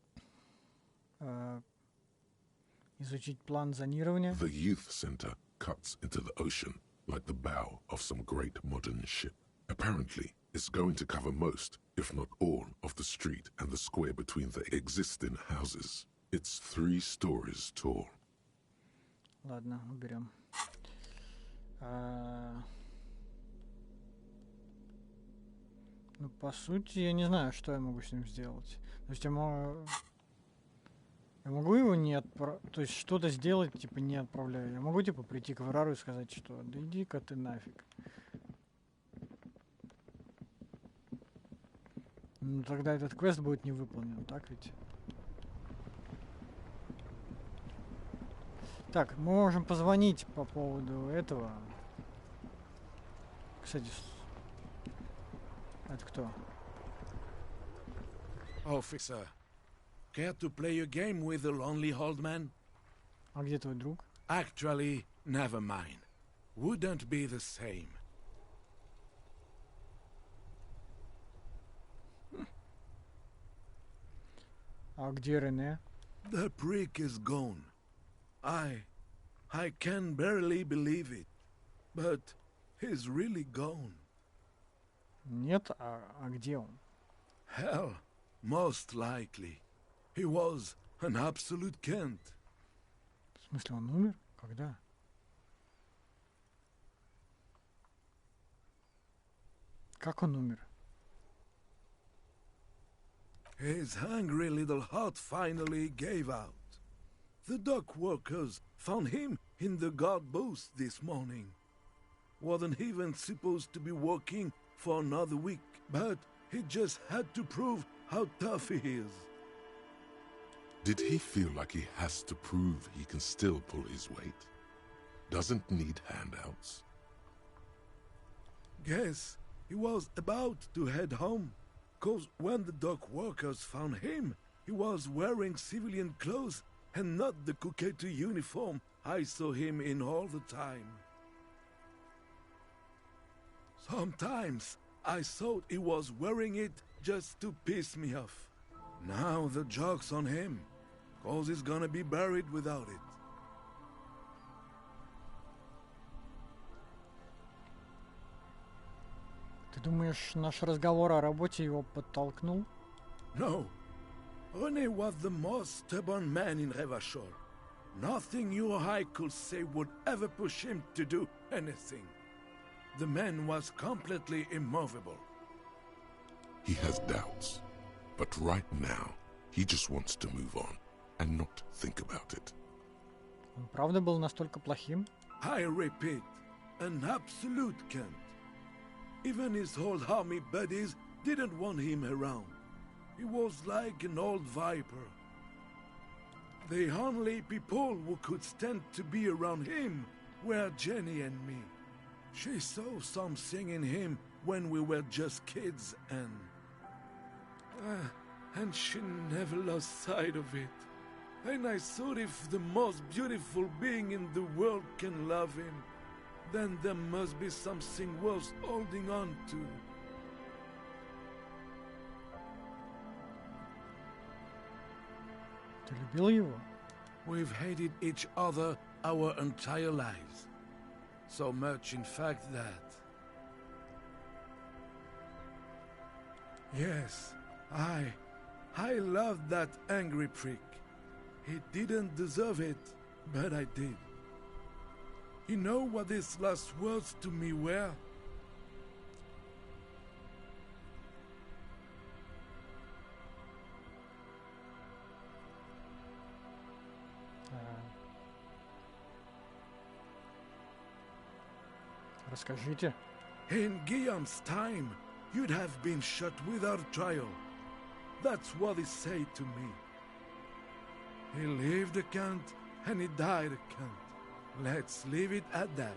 Изучить план зонирования. The youth center cuts into the ocean like the bow of some great modern ship. Apparently, it's going to cover most, if not all, of the street and the square between the existing houses. It's 3 stories tall. Ладно, уберем. Ну, по сути, я не знаю, что я могу с ним сделать. То есть я могу его не отправить, то есть что-то сделать, типа, не отправляю. Я могу, типа, прийти к Варару и сказать, что да иди-ка ты нафиг. Ну, тогда этот квест будет не выполнен, так ведь? Так, мы можем позвонить по поводу этого. Кстати, это кто? Officer, care to play a game with the lonely old man? А где твой друг? Actually, never mind. Wouldn't be the same. А где Рене? The prick is gone. I can barely believe it. But he's really gone. Нет, а где он? Hell, most likely. He was an absolute Kent. В смысле, он умер? Когда? Как он умер? His hungry little heart finally gave out. The dock workers found him in the guard booth this morning. Wasn't even supposed to be working for another week, but he just had to prove how tough he is. Did he feel like he has to prove he can still pull his weight? Doesn't need handouts? Guess he was about to head home, 'cause when the dock workers found him, he was wearing civilian clothes and not the Kuketu uniform I saw him in all the time. Sometimes I thought he was wearing it just to piss me off. Now the joke's on him, 'cause he's gonna be buried without it. Ты думаешь, наш разговор о работе его подтолкнул? No. René was the most stubborn man in Revachol. Nothing you or I could say would ever push him to do anything. The man was completely immovable. He has doubts, but right now, he just wants to move on and not think about it. Он правда был настолько плохим? I repeat, an absolute Kent. Even his old army buddies didn't want him around. He was like an old viper. The only people who could stand to be around him were Jenny and me. She saw something in him when we were just kids, and she never lost sight of it. And I thought if the most beautiful being in the world can love him, then there must be something worth holding on to. Ты любил его? We've hated each other our entire lives. So much, in fact, that... Yes, I loved that angry prick. He didn't deserve it, but I did. You know what his last words to me were? Расскажите. In Guillaume's time, you'd have been shot without trial. That's what he said to me. He lived a Count, and he died a Count. Let's leave it at that.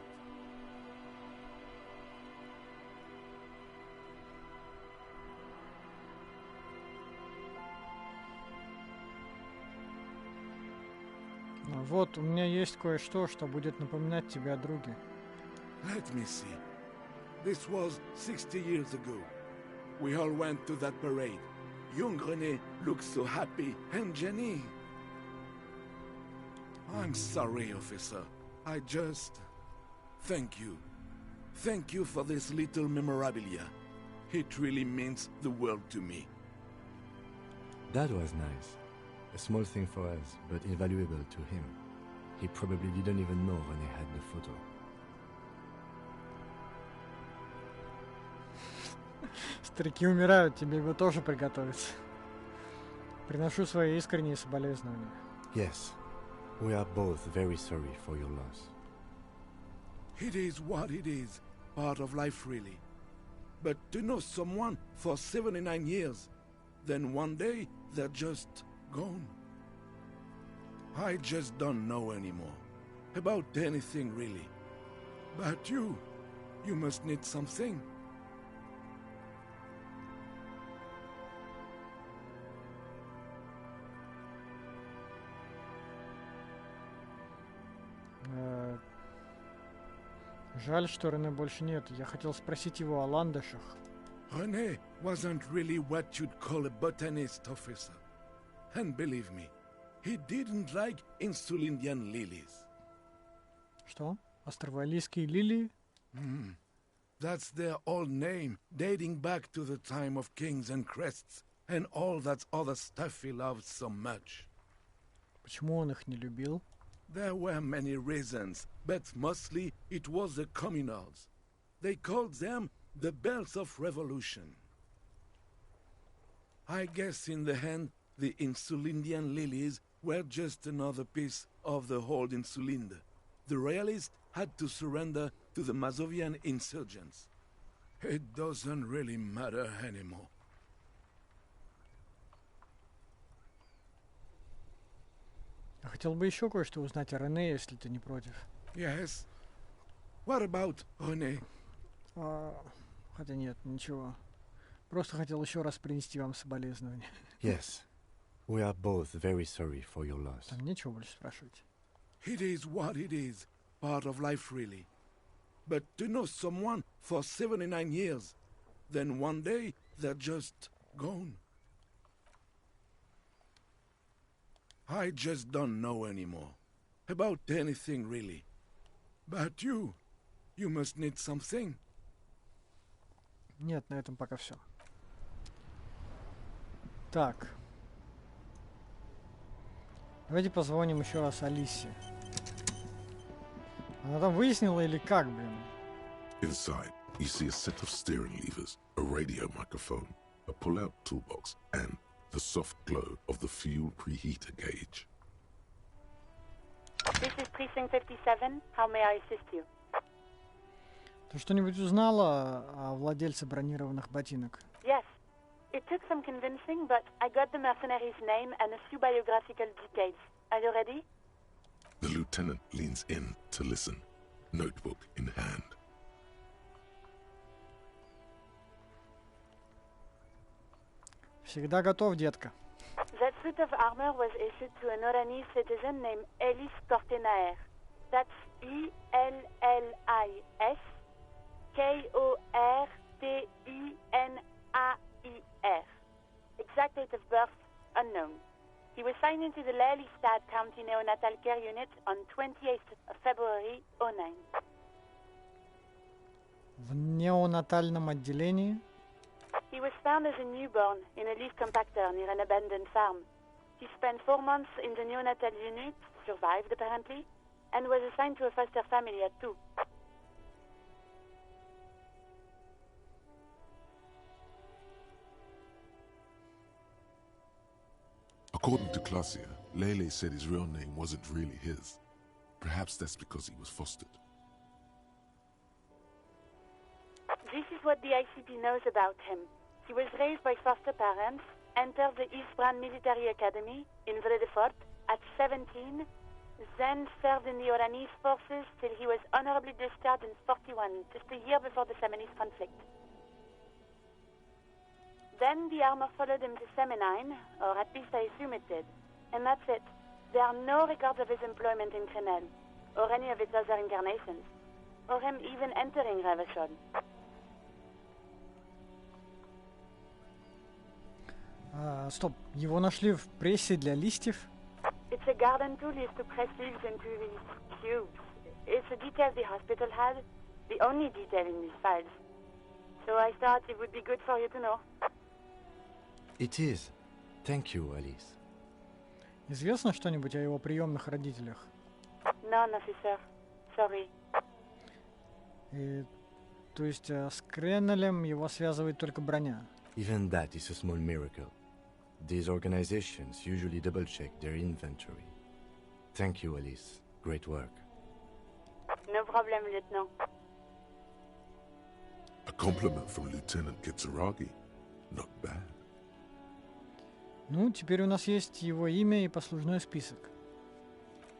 Вот, у меня есть кое-что, что будет напоминать тебе о друге. Let me see. This was 60 years ago. We all went to that parade. Young René looked so happy, and Jenny... I'm sorry, officer. I just... Thank you. Thank you for this little memorabilia. It really means the world to me. That was nice. A small thing for us, but invaluable to him. He probably didn't even know René had the photo. Старики умирают, тебе бы тоже приготовиться. Приношу свои искренние соболезнования. Yes, we are both very sorry for your loss. It is what it is, part of life really. But to know someone for 79 years, then one day they're just gone. I just don't know anymore, about anything really. But you must need something. Жаль, что Рене больше нет. Я хотел спросить его о ландышах. René wasn't really what you'd call a botanist, officer. And believe me, he didn't like Insulindian lilies. Что? Австралийские лилии? That's their old name, dating back to the time of kings and crests, and all that other stuff he loved so much. Почему он их не любил? There were many reasons, but mostly it was the communals. They called them the bells of revolution. I guess in the end, the Insulindian lilies were just another piece of the whole Insulinde. The royalists had to surrender to the Mazovian insurgents. It doesn't really matter anymore. Я хотел бы еще кое-что узнать о Рене, если ты не против. Yes. What about René? Хотя нет, ничего. Просто хотел еще раз принести вам соболезнования. Yes, we are both very sorry for your loss. Там нечего больше спрашивать. It is what it is, part of life really. But to know someone for 79 years, then one day they're just gone. I just don't know anymore, about anything really. But you must need something. Нет, на этом пока все. Так. Давайте позвоним еще раз Алисе. Она там выяснила или как, блин? Inside, you see a set of steering levers, a radio microphone, a pull-out toolbox, and the soft glow of the fuel preheater gauge. This is Precinct 57. How may I assist you? Ты что-нибудь узнала о владельце бронированных ботинок? Yes. It took some convincing, but I got the mercenary's name and a few biographical details. Are you ready? The lieutenant leans in to listen, notebook in hand. Всегда готов, детка. That suit of armor was issued to an Oranese citizen named Ellis Kortenaer. That's E-L-L-I-S K-O-R-T-E-N-A-I-R. Exact date of birth unknown. He was signed into the Lelystad County Neonatal Care Unit on 28th of February 09. В неонатальном отделении? He was found as a newborn in a leaf compactor near an abandoned farm. He spent 4 months in the neonatal unit, survived apparently, and was assigned to a foster family at 2. According to Klasia, Lele said his real name wasn't really his. Perhaps that's because he was fostered. This is what the ICP knows about him. He was raised by foster parents, entered the Eastbrand Military Academy in Vredefort at 17, then served in the Oranese forces till he was honorably discharged in 41, just a year before the Seminese conflict. Then the armor followed him to Seminine, or at least I assume it did. And that's it. There are no records of his employment in Crenel, or any of its other incarnations, or him even entering Revachol. Стоп, его нашли в прессе для листьев? It's a garden tool used to press leaves into these cubes. It's a detail the hospital had, the only detail in these files. So I thought it would be good for you to know. It is. Thank you, Alice. Известно что-нибудь о его приемных родителях? None, officer. Sorry. То есть с Кренелем его связывает только броня? Even that is a small miracle. These organizations usually double-check their inventory. Thank you, Alice. Great work. No problem, Lieutenant. A compliment from Lieutenant Kitsuragi. Not bad. Ну, теперь у нас есть его имя и послужной список.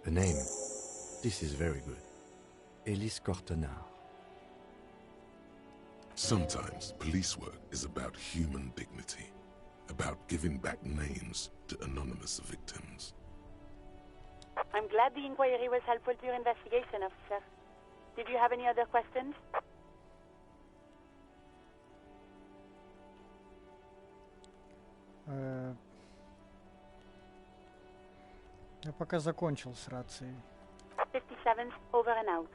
A name. This is very good. Elise Cortenard. Sometimes police work is about human dignity, about giving back names to anonymous victims. I'm glad the inquiry was helpful to your investigation, officer. Did you have any other questions? Я пока закончил с рацией. 57th, over and out.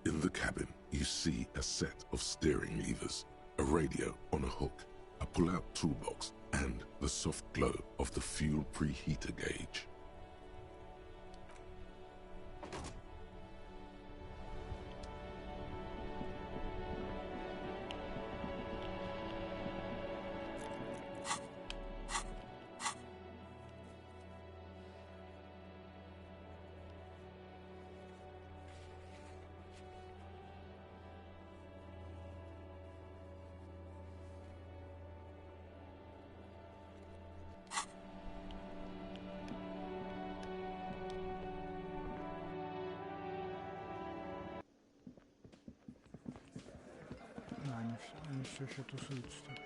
In the cabin, you see a set of steering levers, a radio on a hook, a pull-out toolbox, and the soft glow of the fuel preheater gauge. Они все еще тусуются тут.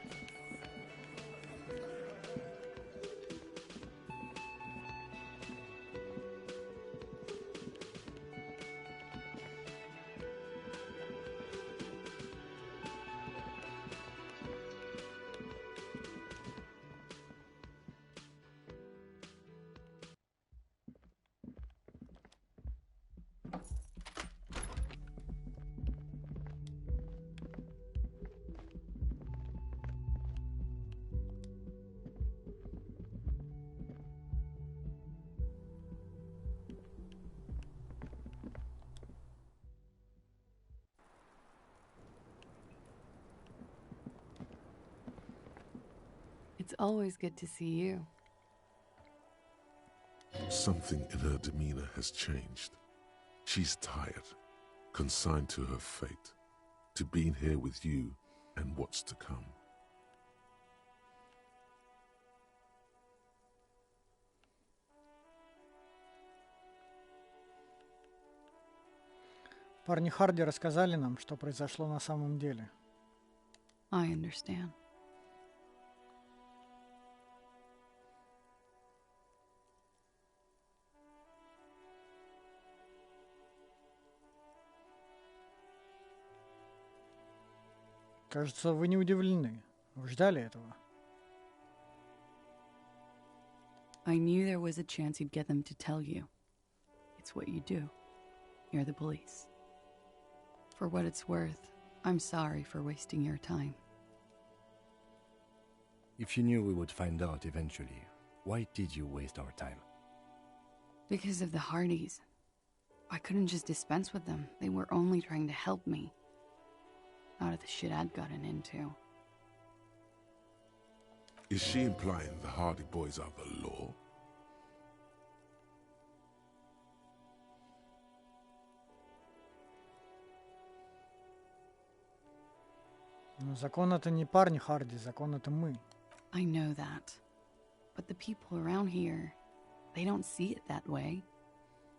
It's always good to see you. Something in her demeanor has changed. She's tired, consigned to her fate, to being here with you and what's to come. Парни Харди рассказали нам, что произошло на самом деле. I understand. Кажется, вы не удивлены. Вы ждали этого. I knew there was a chance you'd get them to tell you. It's what you do. You're the police. For what it's worth, I'm sorry for wasting your time. If you knew we would find out eventually, why did you waste our time? Because of the Hardys. I couldn't just dispense with them. They were only trying to help me. Out of the shit I'd gotten into. Is she implying the Hardy Boys are the law? Ну, закон это не парни Харди, закон это мы. I know that. But the people around here, they don't see it that way.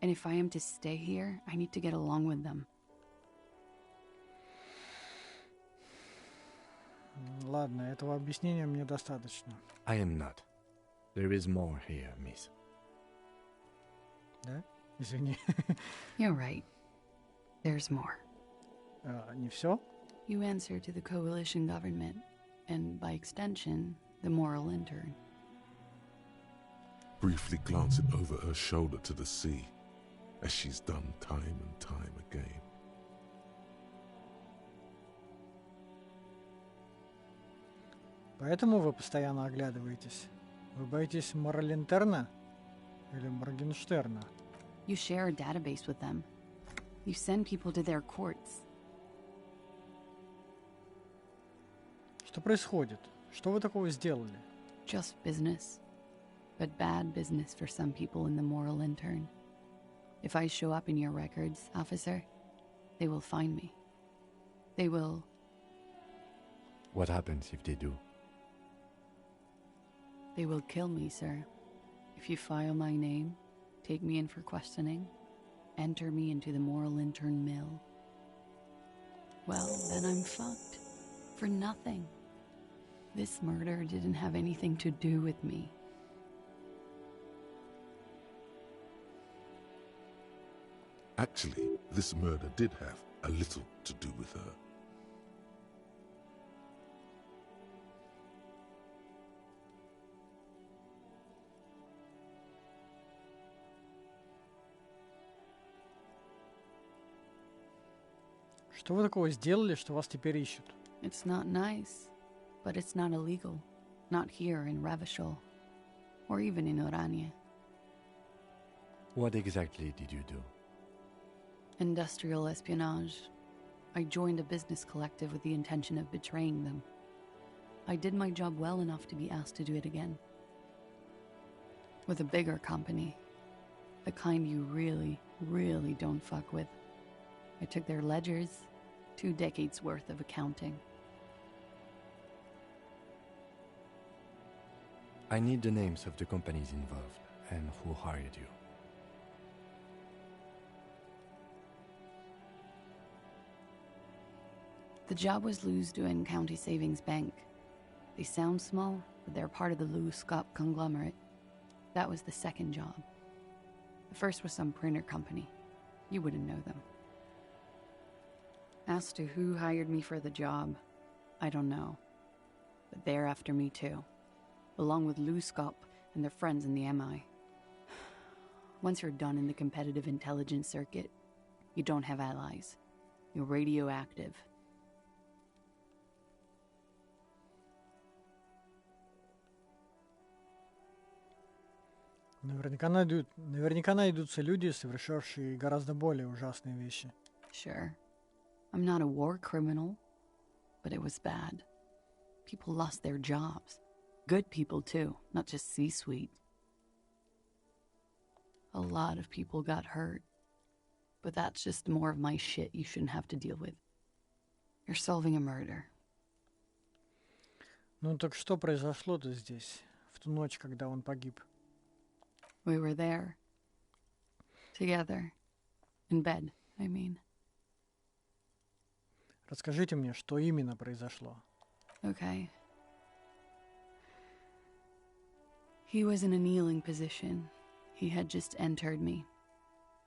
And if I am to stay here, I need to get along with them. Ладно, этого объяснения мне достаточно. I am not. There is more here, miss. Да? Извини. You're right. There's more. Не все? You answer to the coalition government, and by extension, the moral intern. Briefly glancing over her shoulder to the sea, as she's done time and time again. Поэтому вы постоянно оглядываетесь. Вы боитесь Моралинтерна или Моргенштерна? You share a database with them. You send people to their courts. Что происходит? Что вы такого сделали? Just business. But bad business for some people in the moral intern. If I show up in your records, officer, they will find me. They will... What happens if they do? They will kill me, sir. If you file my name, take me in for questioning, enter me into the moral intern mill. Well, then I'm fucked. For nothing. This murder didn't have anything to do with me. Actually, this murder did have a little to do with her. Что вы такого сделали, что вас теперь ищут? It's not nice, but it's not illegal. Not here in Ravishol, or even in Orania. What exactly did you do? Industrial espionage. I joined a business collective with the intention of betraying them. I did my job well enough to be asked to do it again. With a bigger company. The kind you really, really don't fuck with. I took their ledgers, 2 decades worth of accounting. I need the names of the companies involved and who hired you. The job was Lou's doing County Savings Bank. They sound small, but they're part of the Lou Scott conglomerate. That was the second job. The first was some printer company. You wouldn't know them. As to who hired me for the job, I don't know. But they're after me too. Along with Lou Scott and their friends in the MI. Once you're done in the competitive intelligence circuit, you don't have allies. You're radioactive. Наверняка найдутся люди, совершавшие гораздо более ужасные вещи. Sure. I'm not a war criminal, but it was bad. People lost their jobs. Good people, too, not just C-suite. A lot of people got hurt. But that's just more of my shit you shouldn't have to deal with. You're solving a murder. Ну так что произошло-то здесь, в ту ночь, когда он погиб? We were there. Together. In bed, I mean. Расскажите мне, что именно произошло. Okay. He was in a kneeling position. He had just entered me.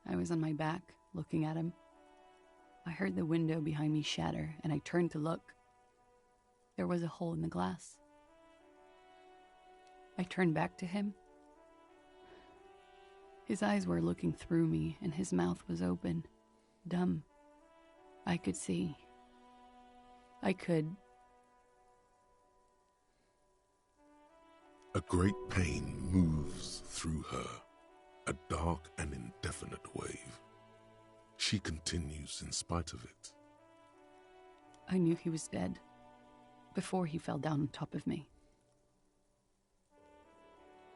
I was on my back, looking at him. I heard the window behind me shatter, and I turned to look. There was a hole in the glass. I turned back to him. His eyes were looking through me, and his mouth was open, dumb. I could see. I could. A great pain moves through her, a dark and indefinite wave. She continues in spite of it. I knew he was dead before he fell down on top of me.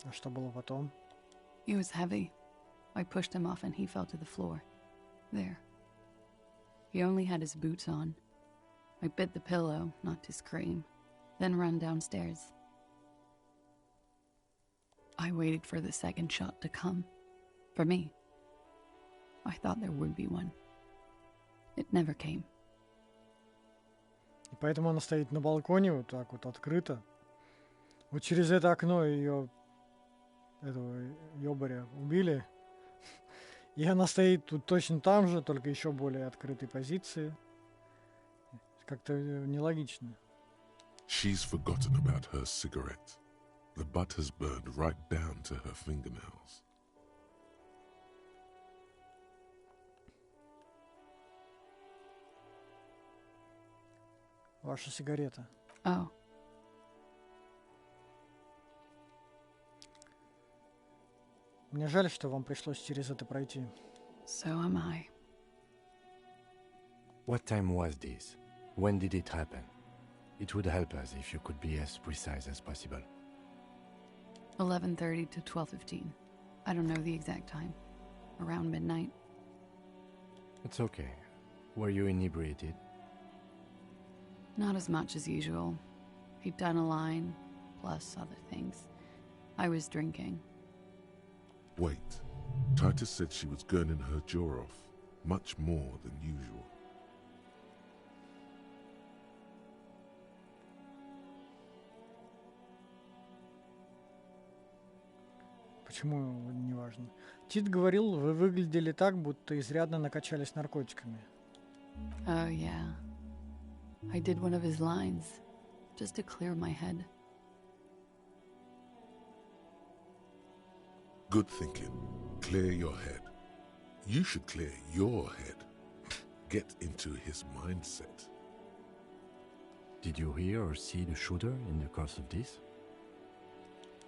А что было потом? He was heavy. I pushed him off and he fell to the floor. There. He only had his boots on. I bit the pillow, not to scream, then ran downstairs. I waited for the second shot to come. For me. I thought there would be one. It never came. И поэтому она стоит на балконе вот так вот открыто. Вот через это окно ее, этого ёбаря, убили. И она стоит тут точно там же, только еще более открытой позиции. Как-то нелогично. She's forgotten about her cigarette. The butt has burned right down to her fingernails. Ваша сигарета. Oh. Мне жаль, что вам пришлось через это пройти. So am I. What time was this? When did it happen? It would help us if you could be as precise as possible. 11:30 to 12:15. I don't know the exact time. Around midnight. It's okay. Were you inebriated? Not as much as usual. He'd done a line, plus other things. I was drinking. Wait. Titus said she was gurning her jaw off, much more than usual. Почему не важно? Тит говорил, вы выглядели так, будто изрядно накачались наркотиками. Oh, yeah. I did one of his lines, just to clear my head. Good thinking. Clear your head. You should clear your head. Get into his mindset. Did you hear or see the shooter in the course of this?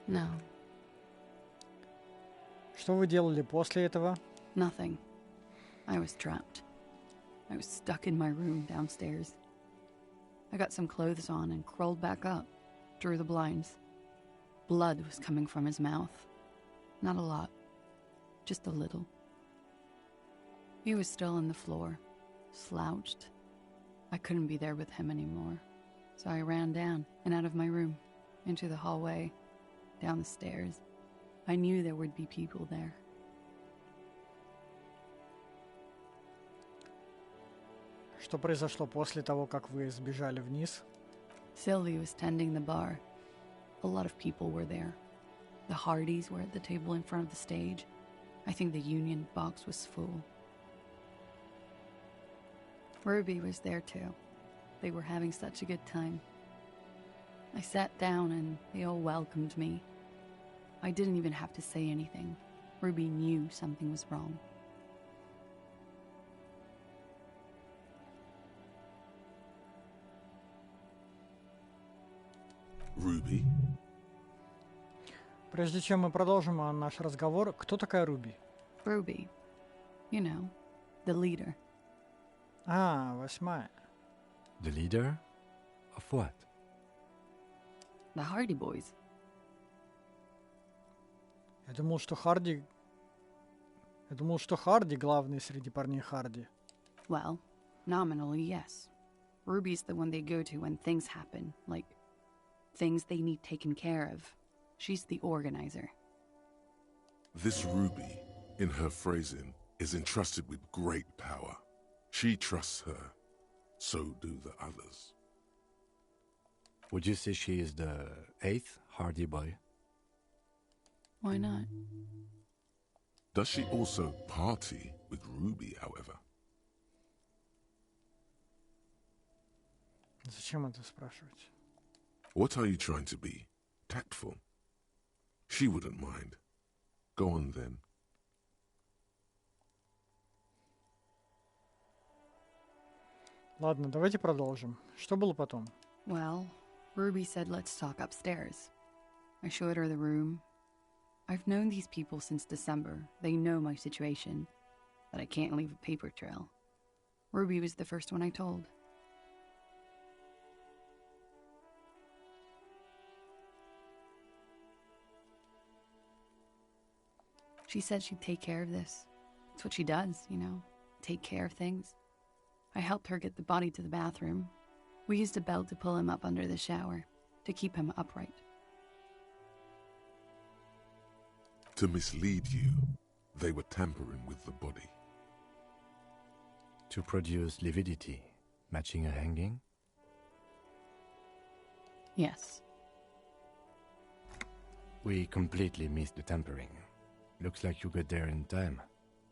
No. Что вы делали после этого? Nothing. I was trapped. I was stuck in my room downstairs. I got some clothes on and crawled back up, drew the blinds. Blood was coming from his mouth. Not a lot, just a little. He was still on the floor, slouched. I couldn't be there with him anymore, so I ran down and out of my room, into the hallway, down the stairs. I knew there would be people there. Что произошло после того, как вы сбежали вниз? Sylvie was tending the bar. A lot of people were there. The Hardys were at the table in front of the stage. I think the Union box was full. Ruby was there too. They were having such a good time. I sat down and they all welcomed me. I didn't even have to say anything. Ruby knew something was wrong. Ruby? Прежде чем мы продолжим наш разговор, кто такая Руби? Ruby. You know, the leader. А, 8. The leader? Of what? The Hardy Boys. Я думал, что Харди главный среди парней Харди. Well, nominally, yes. Ruby's the one they go to when things happen, like things they need taken care of. She's the organizer. This Ruby, in her phrasing, is entrusted with great power. She trusts her. So do the others. Would you say she is the 8th Hardy Boy? Why not? Does she also party with Ruby, however? Зачем это спрашивать? What are you trying to be? Tactful? She wouldn't mind. Go on then. Ладно, давайте продолжим. Что было потом? Well, Ruby said let's talk upstairs. I showed her the room. I've known these people since December. They know my situation. that I can't leave a paper trail. Ruby was the first one I told. She said she'd take care of this. It's what she does, you know, take care of things. I helped her get the body to the bathroom. We used a belt to pull him up under the shower, to keep him upright. To mislead you, they were tampering with the body. To produce lividity, matching a hanging? Yes. We completely missed the tampering. Looks like you got there in time.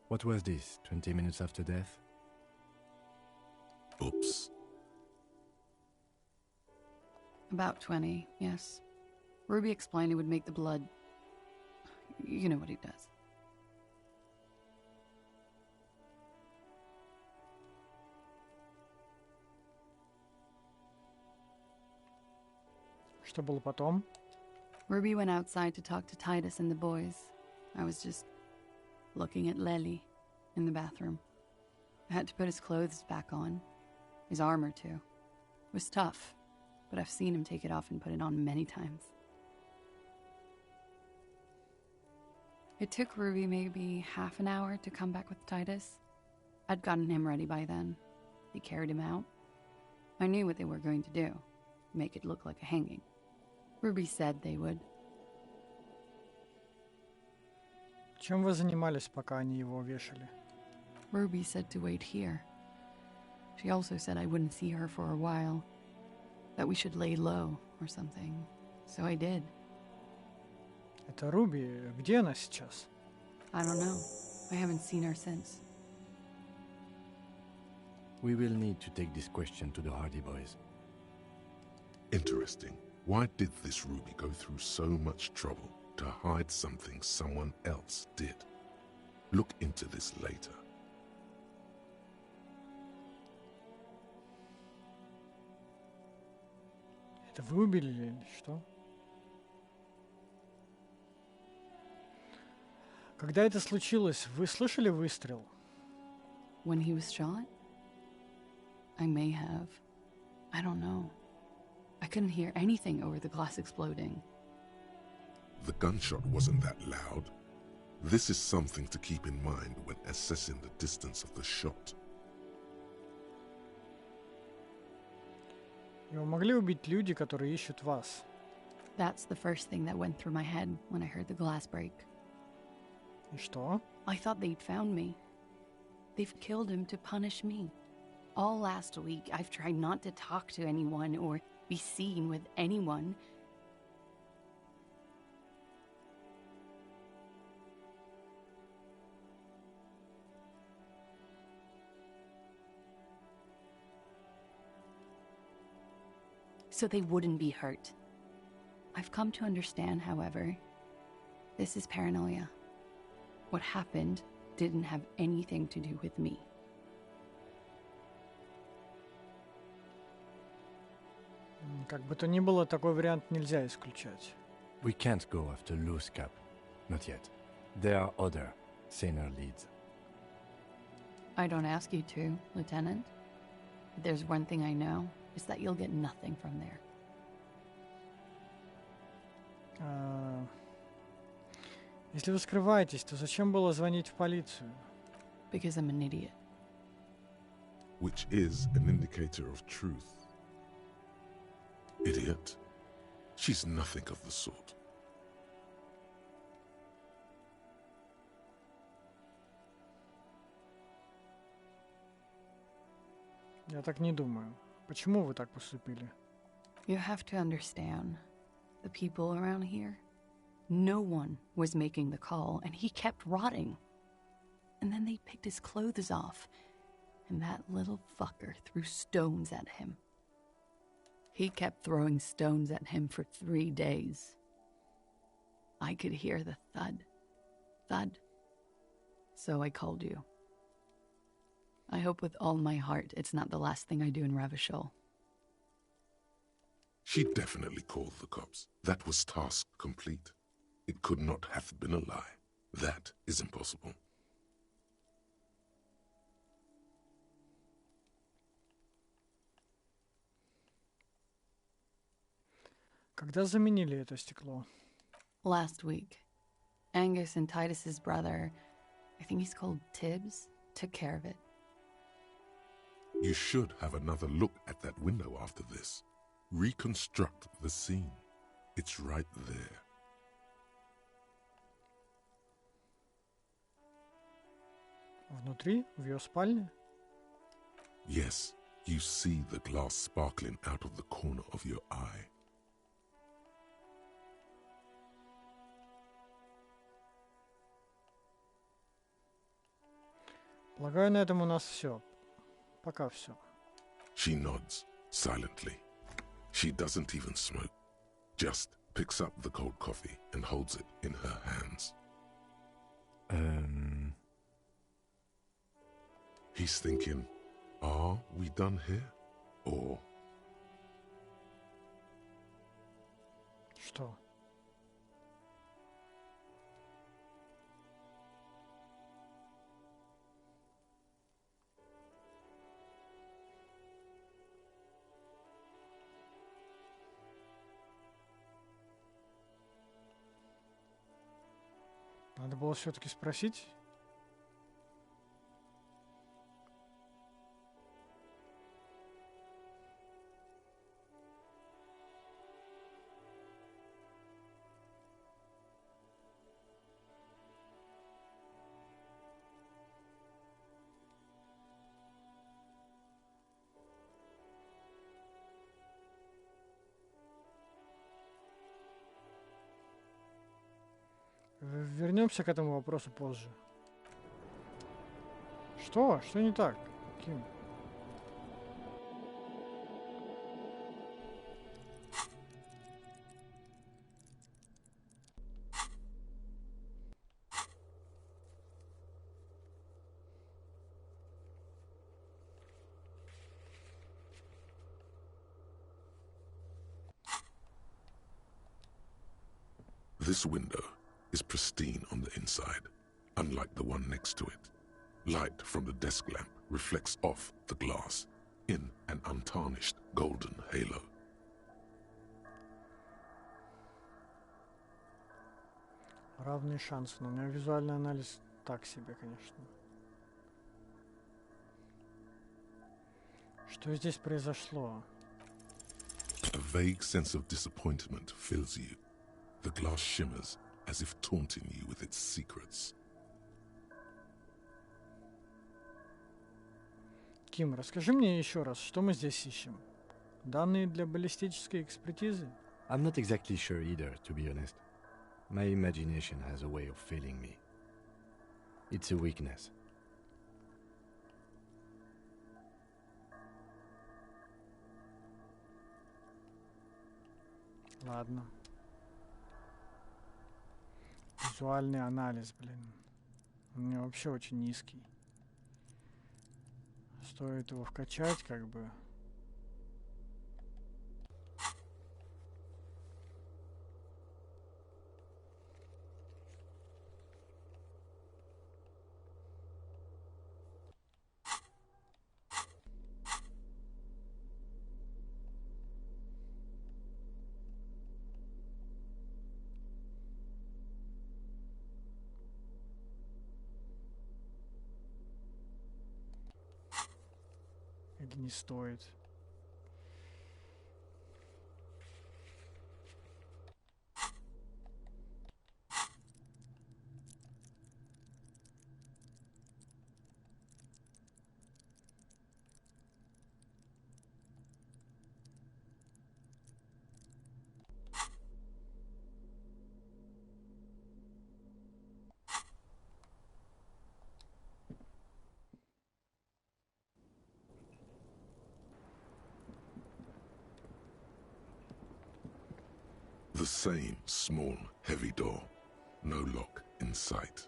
What was this, 20 minutes after death? Oops. About 20, yes. Ruby explained it would make the blood... You know what he does. Что было потом? Ruby went outside to talk to Titus and the boys. I was just looking at Lely in the bathroom. I had to put his clothes back on. His armor, too. It was tough, but I've seen him take it off and put it on many times. It took Ruby maybe half an hour to come back with Titus. I'd gotten him ready by then. They carried him out. I knew what they were going to do. Make it look like a hanging. Ruby said they would. Чем вы занимались, пока они его вешали? Ruby said to wait here. She also said I wouldn't see her for a while. That we should lay low or something. So I did. Это Руби. Где она сейчас? I don't know. I haven't seen her since. We will need to take this question to the Hardy Boys. Interesting. Why did this Ruby go through so much trouble to hide something someone else did? Look into this later. Это вы убили или что? Когда это случилось, вы слышали выстрел? When he was shot? I may have. I don't know. I couldn't hear anything over the glass exploding. The gunshot wasn't that loud. This is something to keep in mind when assessing the distance of the shot. Его могли убить люди, которые ищут вас. That's the first thing that went through my head when I heard the glass break. И что? I thought they'd found me. They've killed him to punish me. All last week, I've tried not to talk to anyone or be seen with anyone. So they wouldn't be hurt. I've come to understand, however, this is paranoia. What happened didn't have anything to do with me. Как бы то ни было, такой вариант нельзя исключать. We can't go after loose cap. Not yet. There are other, saner leads. I don't ask you to, Lieutenant. But there's one thing I know, is that you'll get nothing from there. Если вы скрываетесь, то зачем было звонить в полицию? Because I'm an idiot. Which is an indicator of truth. Idiot. She's nothing of the sort. Я так не думаю. Почему вы так поступили? You have to understand, the people around here, no one was making the call, and he kept rotting. And then they picked his clothes off, and that little fucker threw stones at him. He kept throwing stones at him for 3 days. I could hear the thud, thud. So I called you. I hope with all my heart it's not the last thing I do in Ravishol. She definitely called the cops. That was task complete. It could not have been a lie. That is impossible. Когда заменили это стекло? Last week. Angus and Titus's brother, I think he's called Tibbs, took care of it. You should have another look at that window after this. Reconstruct the scene. It's right there. Внутри, в ее спальне? Yes, you see the glass sparkling out of the corner of your eye. Полагаю, на этом у нас все. Пока все. She nods silently. She doesn't even smoke. Just picks up the cold coffee and holds it in her hands. He's thinking, are we done here? Or... Что? Надо было все-таки спросить. Вернемся к этому вопросу позже. Что? Что не так, Ким? This window is pristine on the inside, unlike the one next to it. Light from the desk lamp reflects off the glass in an untarnished golden halo. Равные шансы, но у меня визуальный анализ так себе, конечно. Что здесь произошло? A vague sense of disappointment fills you. The glass shimmers as if taunting you with its secrets. Ким, расскажи мне еще раз, что мы здесь ищем? Данные для баллистической экспертизы? I'm not exactly sure either, to be honest. My imagination has a way of failing me. It's a weakness. Ладно. Визуальный анализ, блин. У меня вообще очень низкий. Стоит его вкачать, как бы. Или не стоит? The same small, heavy door. No lock in sight.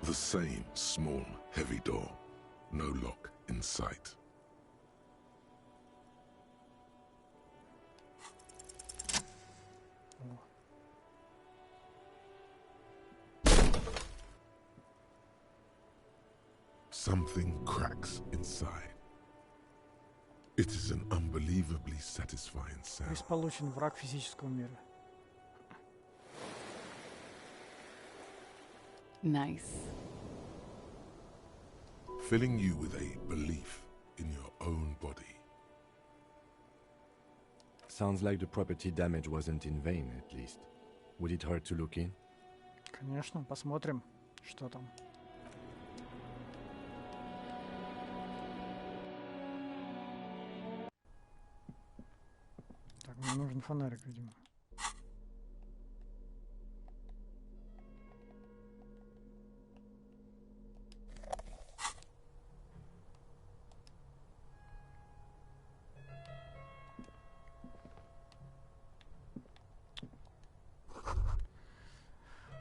The same small, heavy door. No lock in sight. Something cracks inside. It is an unbelievably satisfying sound. Приз получен, враг физического мира. Nice. Filling you with a belief in your own body. Sounds like the property damage wasn't in vain, at least. Would it hurt to look in? Конечно, посмотрим, что там. Так, мне нужен фонарик, видимо.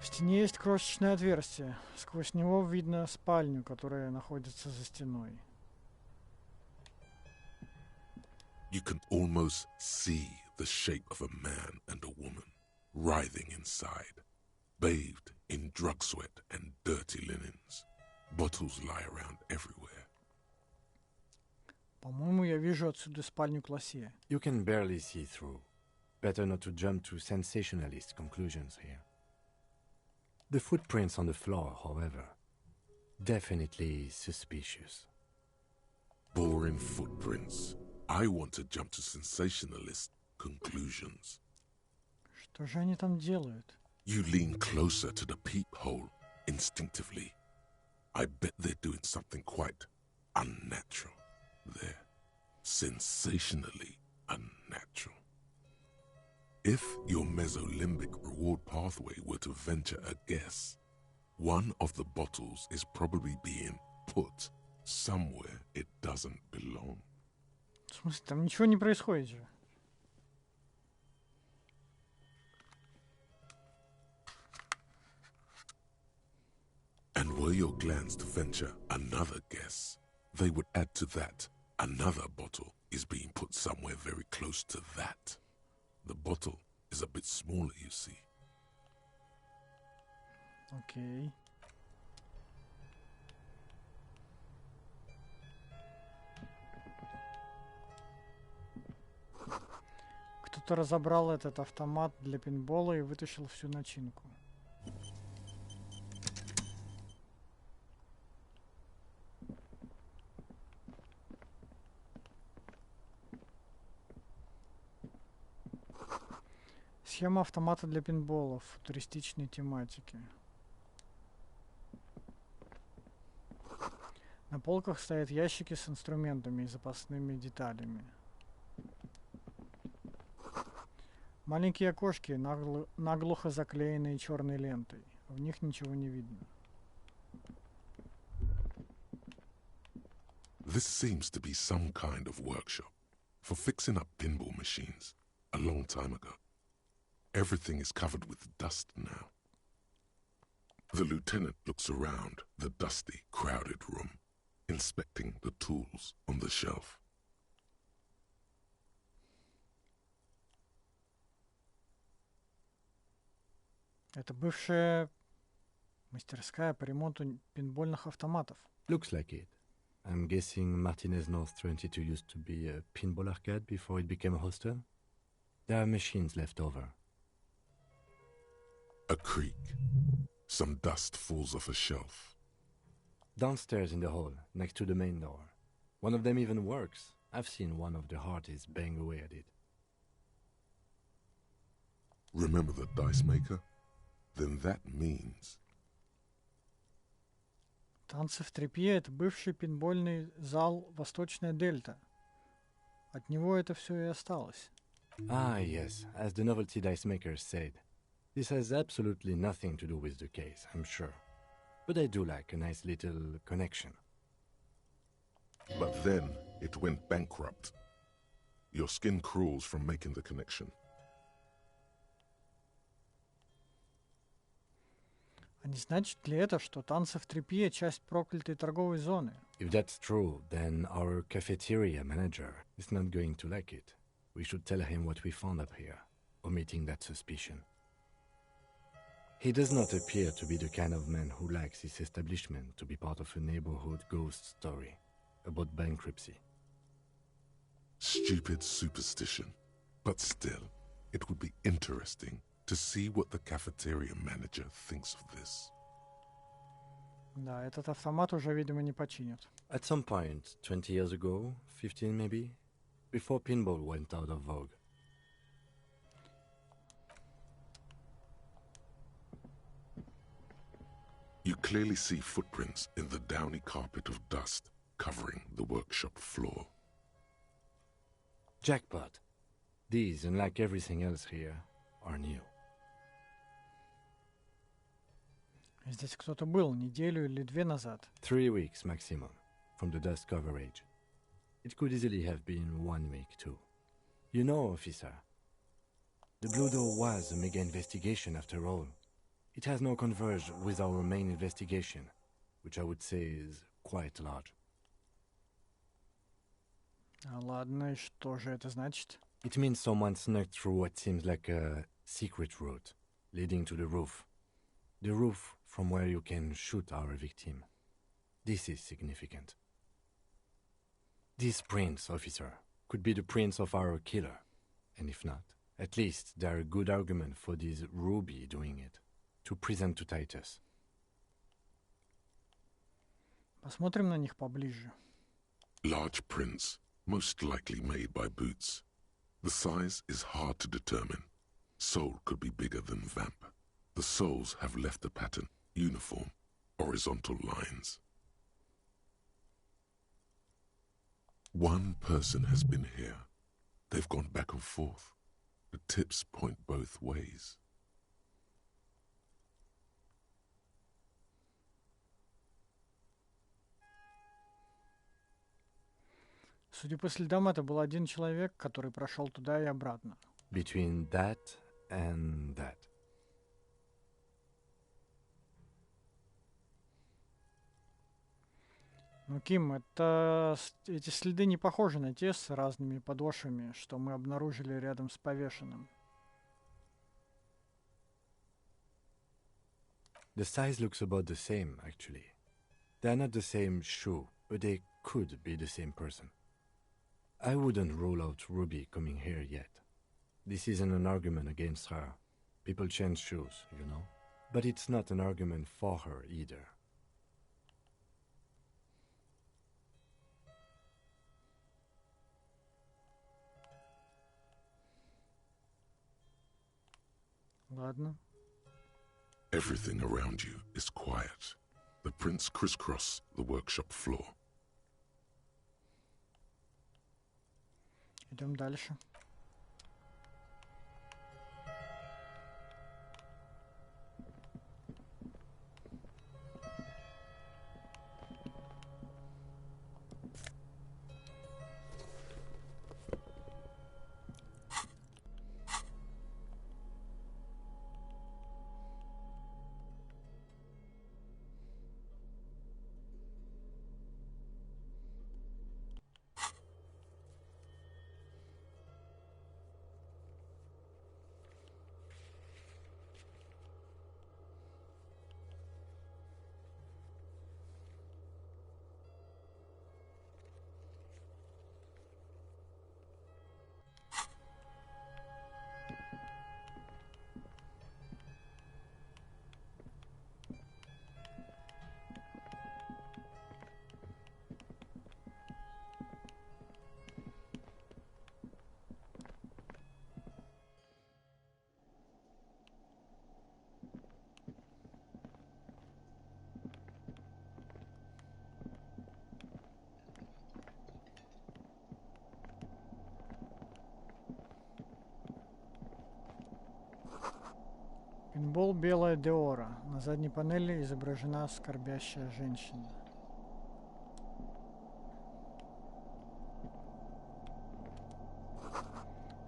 В стене есть крошечное отверстие. Сквозь него видно спальню, которая находится за стеной. You can almost see the shape of a man and a woman writhing inside, bathed in drug sweat and dirty linens. Bottles lie around everywhere. По-моему, я вижу отсюда спальню Классе. You can barely see through. Better not to jump to sensationalist conclusions here. The footprints on the floor, however, definitely suspicious. Boring footprints. I want to jump to sensationalist conclusions. Что же они там делают? You lean closer to the peephole instinctively. I bet they're doing something quite unnatural there. Sensationally unnatural. If your mesolimbic reward pathway were to venture a guess, one of the bottles is probably being put somewhere it doesn't belong. В смысле, там ничего не происходит же. And were your glands to venture another guess, they would add to that another bottle is being put somewhere very close to that. The bottle is a bit smaller, you see. Окей. Кто-то разобрал этот автомат для пинбола и вытащил всю начинку. Схема автомата для пинбола в футуристичной тематике. На полках стоят ящики с инструментами и запасными деталями. Маленькие окошки, наглухо заклеенные черной лентой. В них ничего не видно. This seems to be some kind of workshop for fixing up pinball machines a long time ago. Everything is covered with dust now. The lieutenant looks around the dusty, crowded room, inspecting the tools on the shelf. Это бывшая мастерская по ремонту пинбольных автоматов. Looks like it. I'm guessing Martinez North 22 used to be a pinball arcade before it became a hostel. There are machines left over. A creak. Some dust falls off a shelf. Downstairs in the hall, next to the main door. One of them even works. I've seen one of the hearties bang away at it. Remember the dice maker? Then that means... Танцы в тряпье — это бывший пинбольный зал «Восточная Дельта». От него это все и осталось. Ah, yes, as the novelty dice makers said. This has absolutely nothing to do with the case, I'm sure. But I do like a nice little connection. But then it went bankrupt. Your skin crawls from making the connection. А не значит ли это, что танцы в тряпье — часть проклятой торговой зоны? If that's true, then our cafeteria manager is not going to like it. We should tell him what we found up here, omitting that suspicion. He does not appear to be the kind of man who likes his establishment to be part of a neighborhood ghost story about bankruptcy. Stupid superstition. But still, it would be interesting to see what the cafeteria manager thinks of this. Да, этот автомат уже, видимо, не починят. At some point, 20 years ago, 15 maybe, before pinball went out of vogue. You clearly see footprints in the downy carpet of dust covering the workshop floor. Jackpot. These, unlike everything else here, are new. Здесь кто-то был неделю или две назад. 3 weeks maximum, from the dust coverage. It could easily have been 1 week too. You know, officer, the Blue Door was a mega investigation after all. It has now converged with our main investigation, which I would say is quite large. Ладно, и что же это значит? It means someone snuck through what seems like a secret route, leading to the roof. The roof from where you can shoot our victim. This is significant. These prints, officer, could be the prints of our killer. And if not, at least they're a good argument for this Ruby doing it, to present to Titus. Посмотрим на них поближе. Large prints, most likely made by boots. The size is hard to determine. Sole could be bigger than vamp. The soles have left a pattern, uniform, horizontal lines. One person has been here. They've gone back and forth. The tips point both ways. Судя по следам, это был один человек, который прошел туда и обратно. Between that and that. Ну, Ким, эти следы не похожи на те с разными подошвами, что мы обнаружили рядом с повешенным. The size looks about the same, actually. They're not the same shoe, but they could be the same person. I wouldn't rule out Ruby coming here yet. This isn't an argument against her. People change shoes, you know? But it's not an argument for her either. Ладно. Everything around you is quiet. The prints crisscross the workshop floor. Идем дальше. Пинбол белая Деора. На задней панели изображена скорбящая женщина.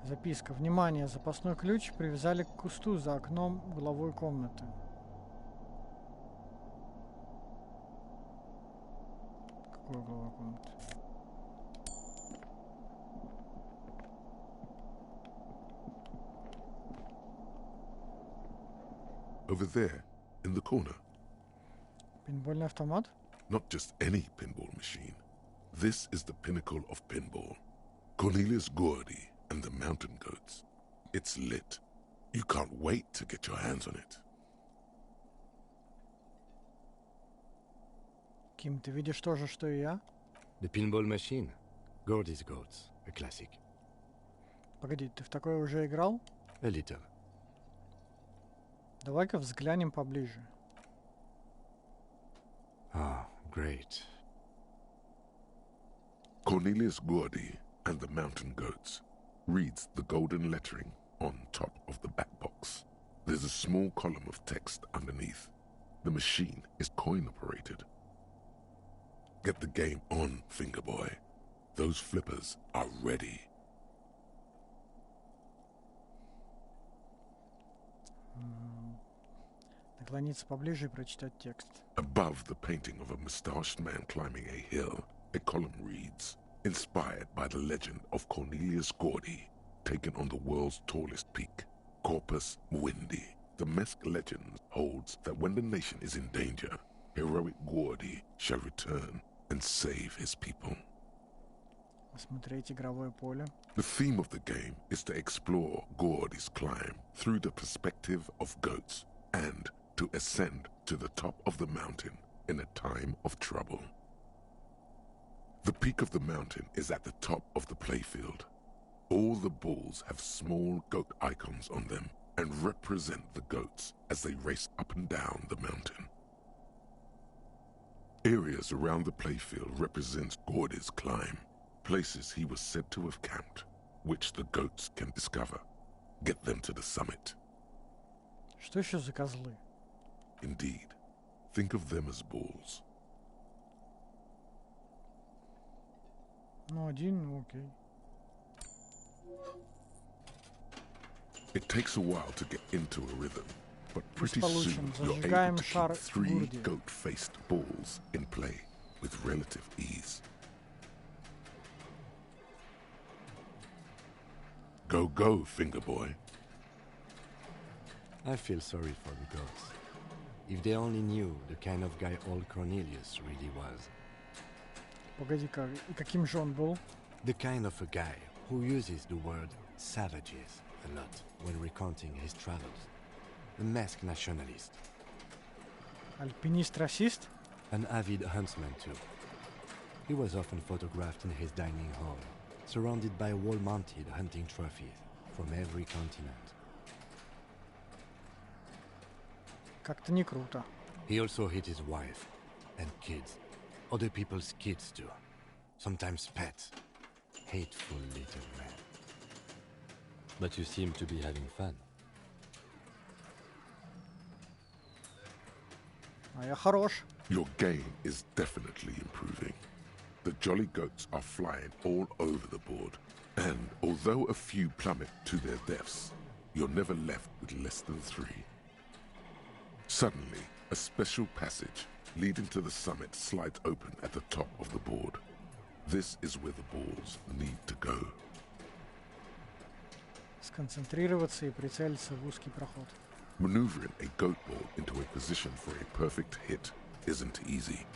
Записка. Внимание! Запасной ключ привязали к кусту за окном угловой комнаты. Какой уголовой комнаты? Over there, in the corner. Пинбольный автомат? Not just any pinball machine. This is the pinnacle of pinball. Cornelius Gordy and the Mountain Goats. It's lit. You can't wait to get your hands on it. Ким, ты видишь то же, что и я? The pinball machine. Gordy's Goats. A classic. Погоди, ты в такое уже играл? A little. Давай-ка взглянем поближе. Ah, great. Cornelius Gordy and the Mountain Goats reads the golden lettering on top of the back box. There's a small column of text underneath. The machine is coin-operated. Get the game on, Fingerboy. Those flippers are ready. Наклониться поближе и прочитать текст. Above the painting of a mustached man climbing a hill, a column reads, inspired by the legend of Cornelius Gordy, taken on the world's tallest peak, Corpus Muindi. The Mesk legend holds that when the nation is in danger, heroic Gordy shall return and save his people. Осмотреть игровое поле. The theme of the game is to explore Gordy's climb through the perspective of goats and to ascend to the top of the mountain in a time of trouble. The peak of the mountain is at the top of the playfield. All the balls have small goat icons on them and represent the goats as they race up and down the mountain. Areas around the playfield represent Gordy's climb, places he was said to have camped, which the goats can discover. Get them to the summit. Что еще за козлы? Indeed, think of them as balls. Ну, один, окей. It takes a while to get into a rhythm, but pretty получим. soon you're able Зажигаем to шар keep three Гурди. goat-faced balls in play with relative ease. Go, go, Fingerboy. I feel sorry for the goats. If they only knew the kind of guy old Cornelius really was. Погоди-ка, и каким же он был? The kind of a guy who uses the word savages a lot when recounting his travels. A masked nationalist. Альпинист-расист? An avid huntsman too. He was often photographed in his dining hall, surrounded by wall-mounted hunting trophies from every continent. Как-то не круто. He also hit his wife and kids. Other people's kids too. Sometimes pets. Hateful little man. But you seem to be having fun. А я хорош. Your game is definitely improving. The jolly goats are flying all over the board, and although a few plummet to their deaths, you're never left with less than 3. Suddenly, a special passage leading to the summit slides open at the top of the board. This is where the balls need to go. Сконцентрироваться и прицелиться в узкий проход. Maneuvering a goat ball into a position for a perfect hit isn't easy.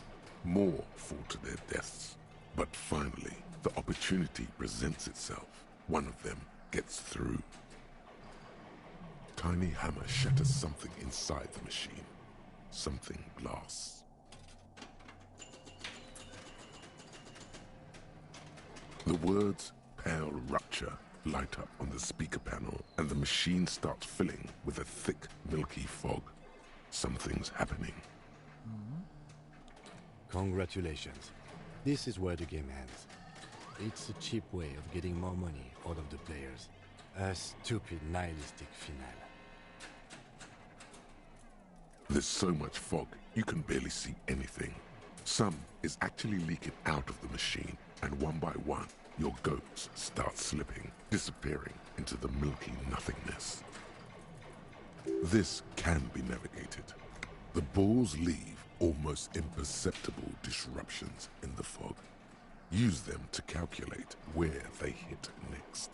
More fall to their deaths. But finally, the opportunity presents itself. One of them gets through. Tiny hammer shatters something inside the machine. Something blasts. The words "pale rupture" light up on the speaker panel, and the machine starts filling with a thick, milky fog. Something's happening. Congratulations. This is where the game ends. It's a cheap way of getting more money out of the players. A stupid, nihilistic finale. There's so much fog, you can barely see anything. Some is actually leaking out of the machine, and one by one, your goats start slipping, disappearing into the milky nothingness. This can be navigated. The balls leave almost imperceptible disruptions in the fog. Use them to calculate where they hit next.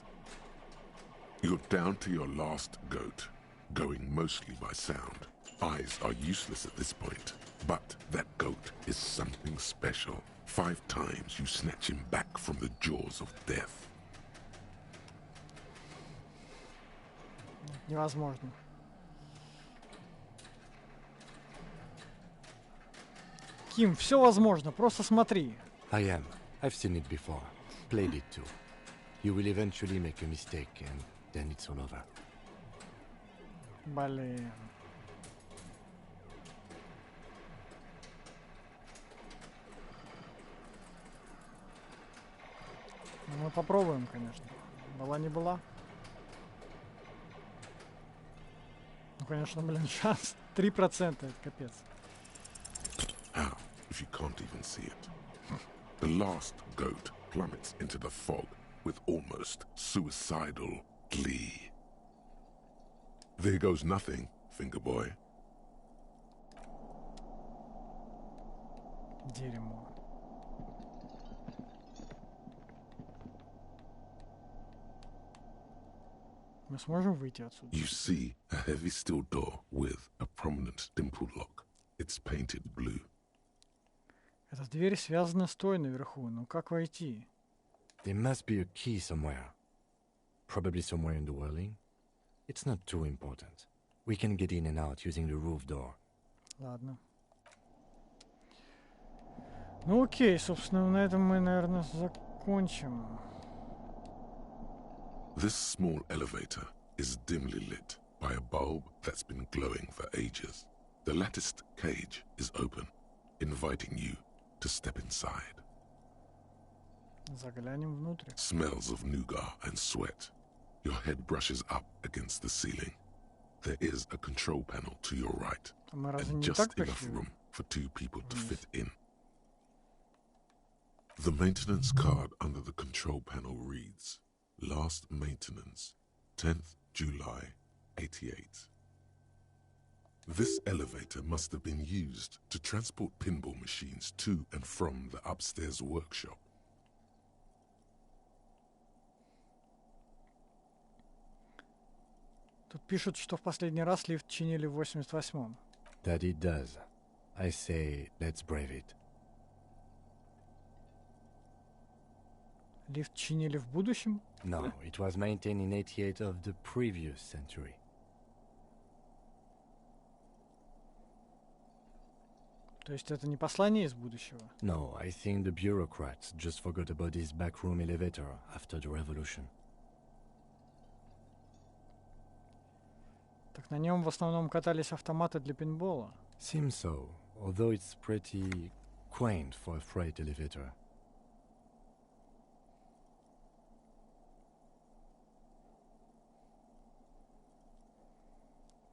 You're down to your last goat, going mostly by sound. Eyes are useless at this point, but that goat is something special. 5 times you snatch him back from the jaws of death. Невозможно. Ким, все возможно, просто смотри. I am. I've seen it before. Played it too. You will eventually make a mistake and then it's all over. Блин. Ну, мы попробуем, конечно. Была не была. Ну, конечно, блин, шанс 3%, это капец. How, if you can't even see it? The last goat plummets into the fog with almost suicidal glee. There goes nothing, finger boy. Дерьмо. Мы сможем выйти отсюда? You see a heavy steel door with a prominent dimple lock. It's painted blue. Эта дверь связана с той наверху. Ну как войти? There must be a key somewhere. Probably somewhere in the whirling. It's not too important. We can get in and out using the roof door. Ладно. Ну окей, собственно, на этом мы, наверное, закончим. This small elevator is dimly lit by a bulb that's been glowing for ages. The latticed cage is open, inviting you to step inside. Заглянем внутрь. Smells of nougat and sweat. Your head brushes up against the ceiling. There is a control panel to your right, and just enough room for 2 people to fit in. The maintenance card under the control panel reads, Last maintenance, 10th July, 88. This elevator must have been used to transport pinball machines to and from the upstairs workshop. Тут пишут, что в последний раз лифт чинили в 88-м. That it does. I say, let's brave it. Лифт чинили в будущем? No, it was maintained in 88 of the previous century. То есть это не послание из будущего? No, I think the bureaucrats just forgot about this backroom elevator after the revolution. Так на нем в основном катались автоматы для пинбола. Seems so, although it's pretty quaint for a freight elevator.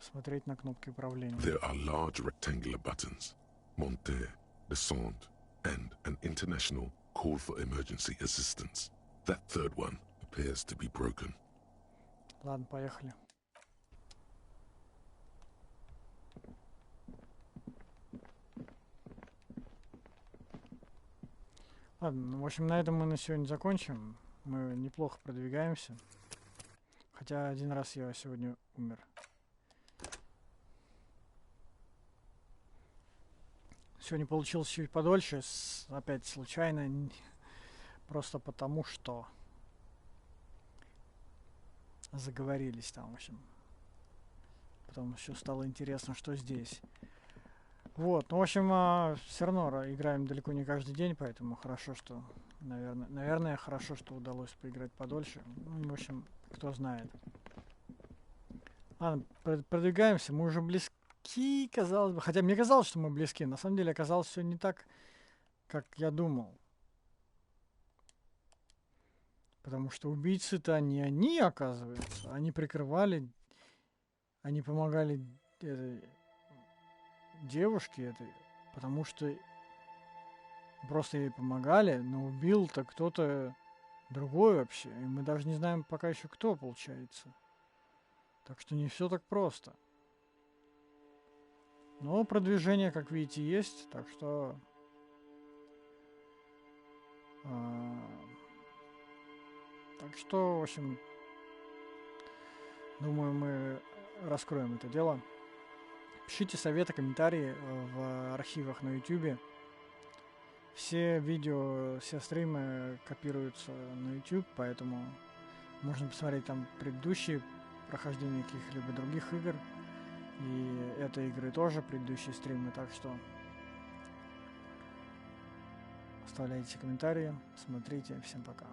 Смотреть на кнопки управления. There are large rectangular buttons, monter, descente, and an international call for emergency assistance. That third one appears to be broken. Ладно, поехали. Ладно, ну, в общем, на этом мы на сегодня закончим. Мы неплохо продвигаемся. Хотя один раз я сегодня умер. Сегодня получилось чуть подольше, опять случайно, просто потому что заговорились там, в общем. Потом еще стало интересно, что здесь. Вот, ну, в общем, все равно играем далеко не каждый день, поэтому хорошо, что, наверное, хорошо, что удалось поиграть подольше. Ну, в общем, кто знает. Ладно, продвигаемся, мы уже близки, казалось бы. Хотя мне казалось, что мы близки. На самом деле оказалось все не так, как я думал. Потому что убийцы-то не они, оказывается. Они прикрывали, они помогали этой девушке этой, потому что просто ей помогали, но убил-то кто-то другой вообще. И мы даже не знаем пока еще кто, получается. Так что не все так просто. Но продвижение, как видите, есть, так что в общем, думаю, мы раскроем это дело. Пишите советы, комментарии в архивах на YouTube. Все видео, все стримы копируются на YouTube, поэтому можно посмотреть там предыдущие прохождения каких-либо других игр. И этой игры тоже предыдущие стримы, так что оставляйте комментарии, смотрите. Всем пока.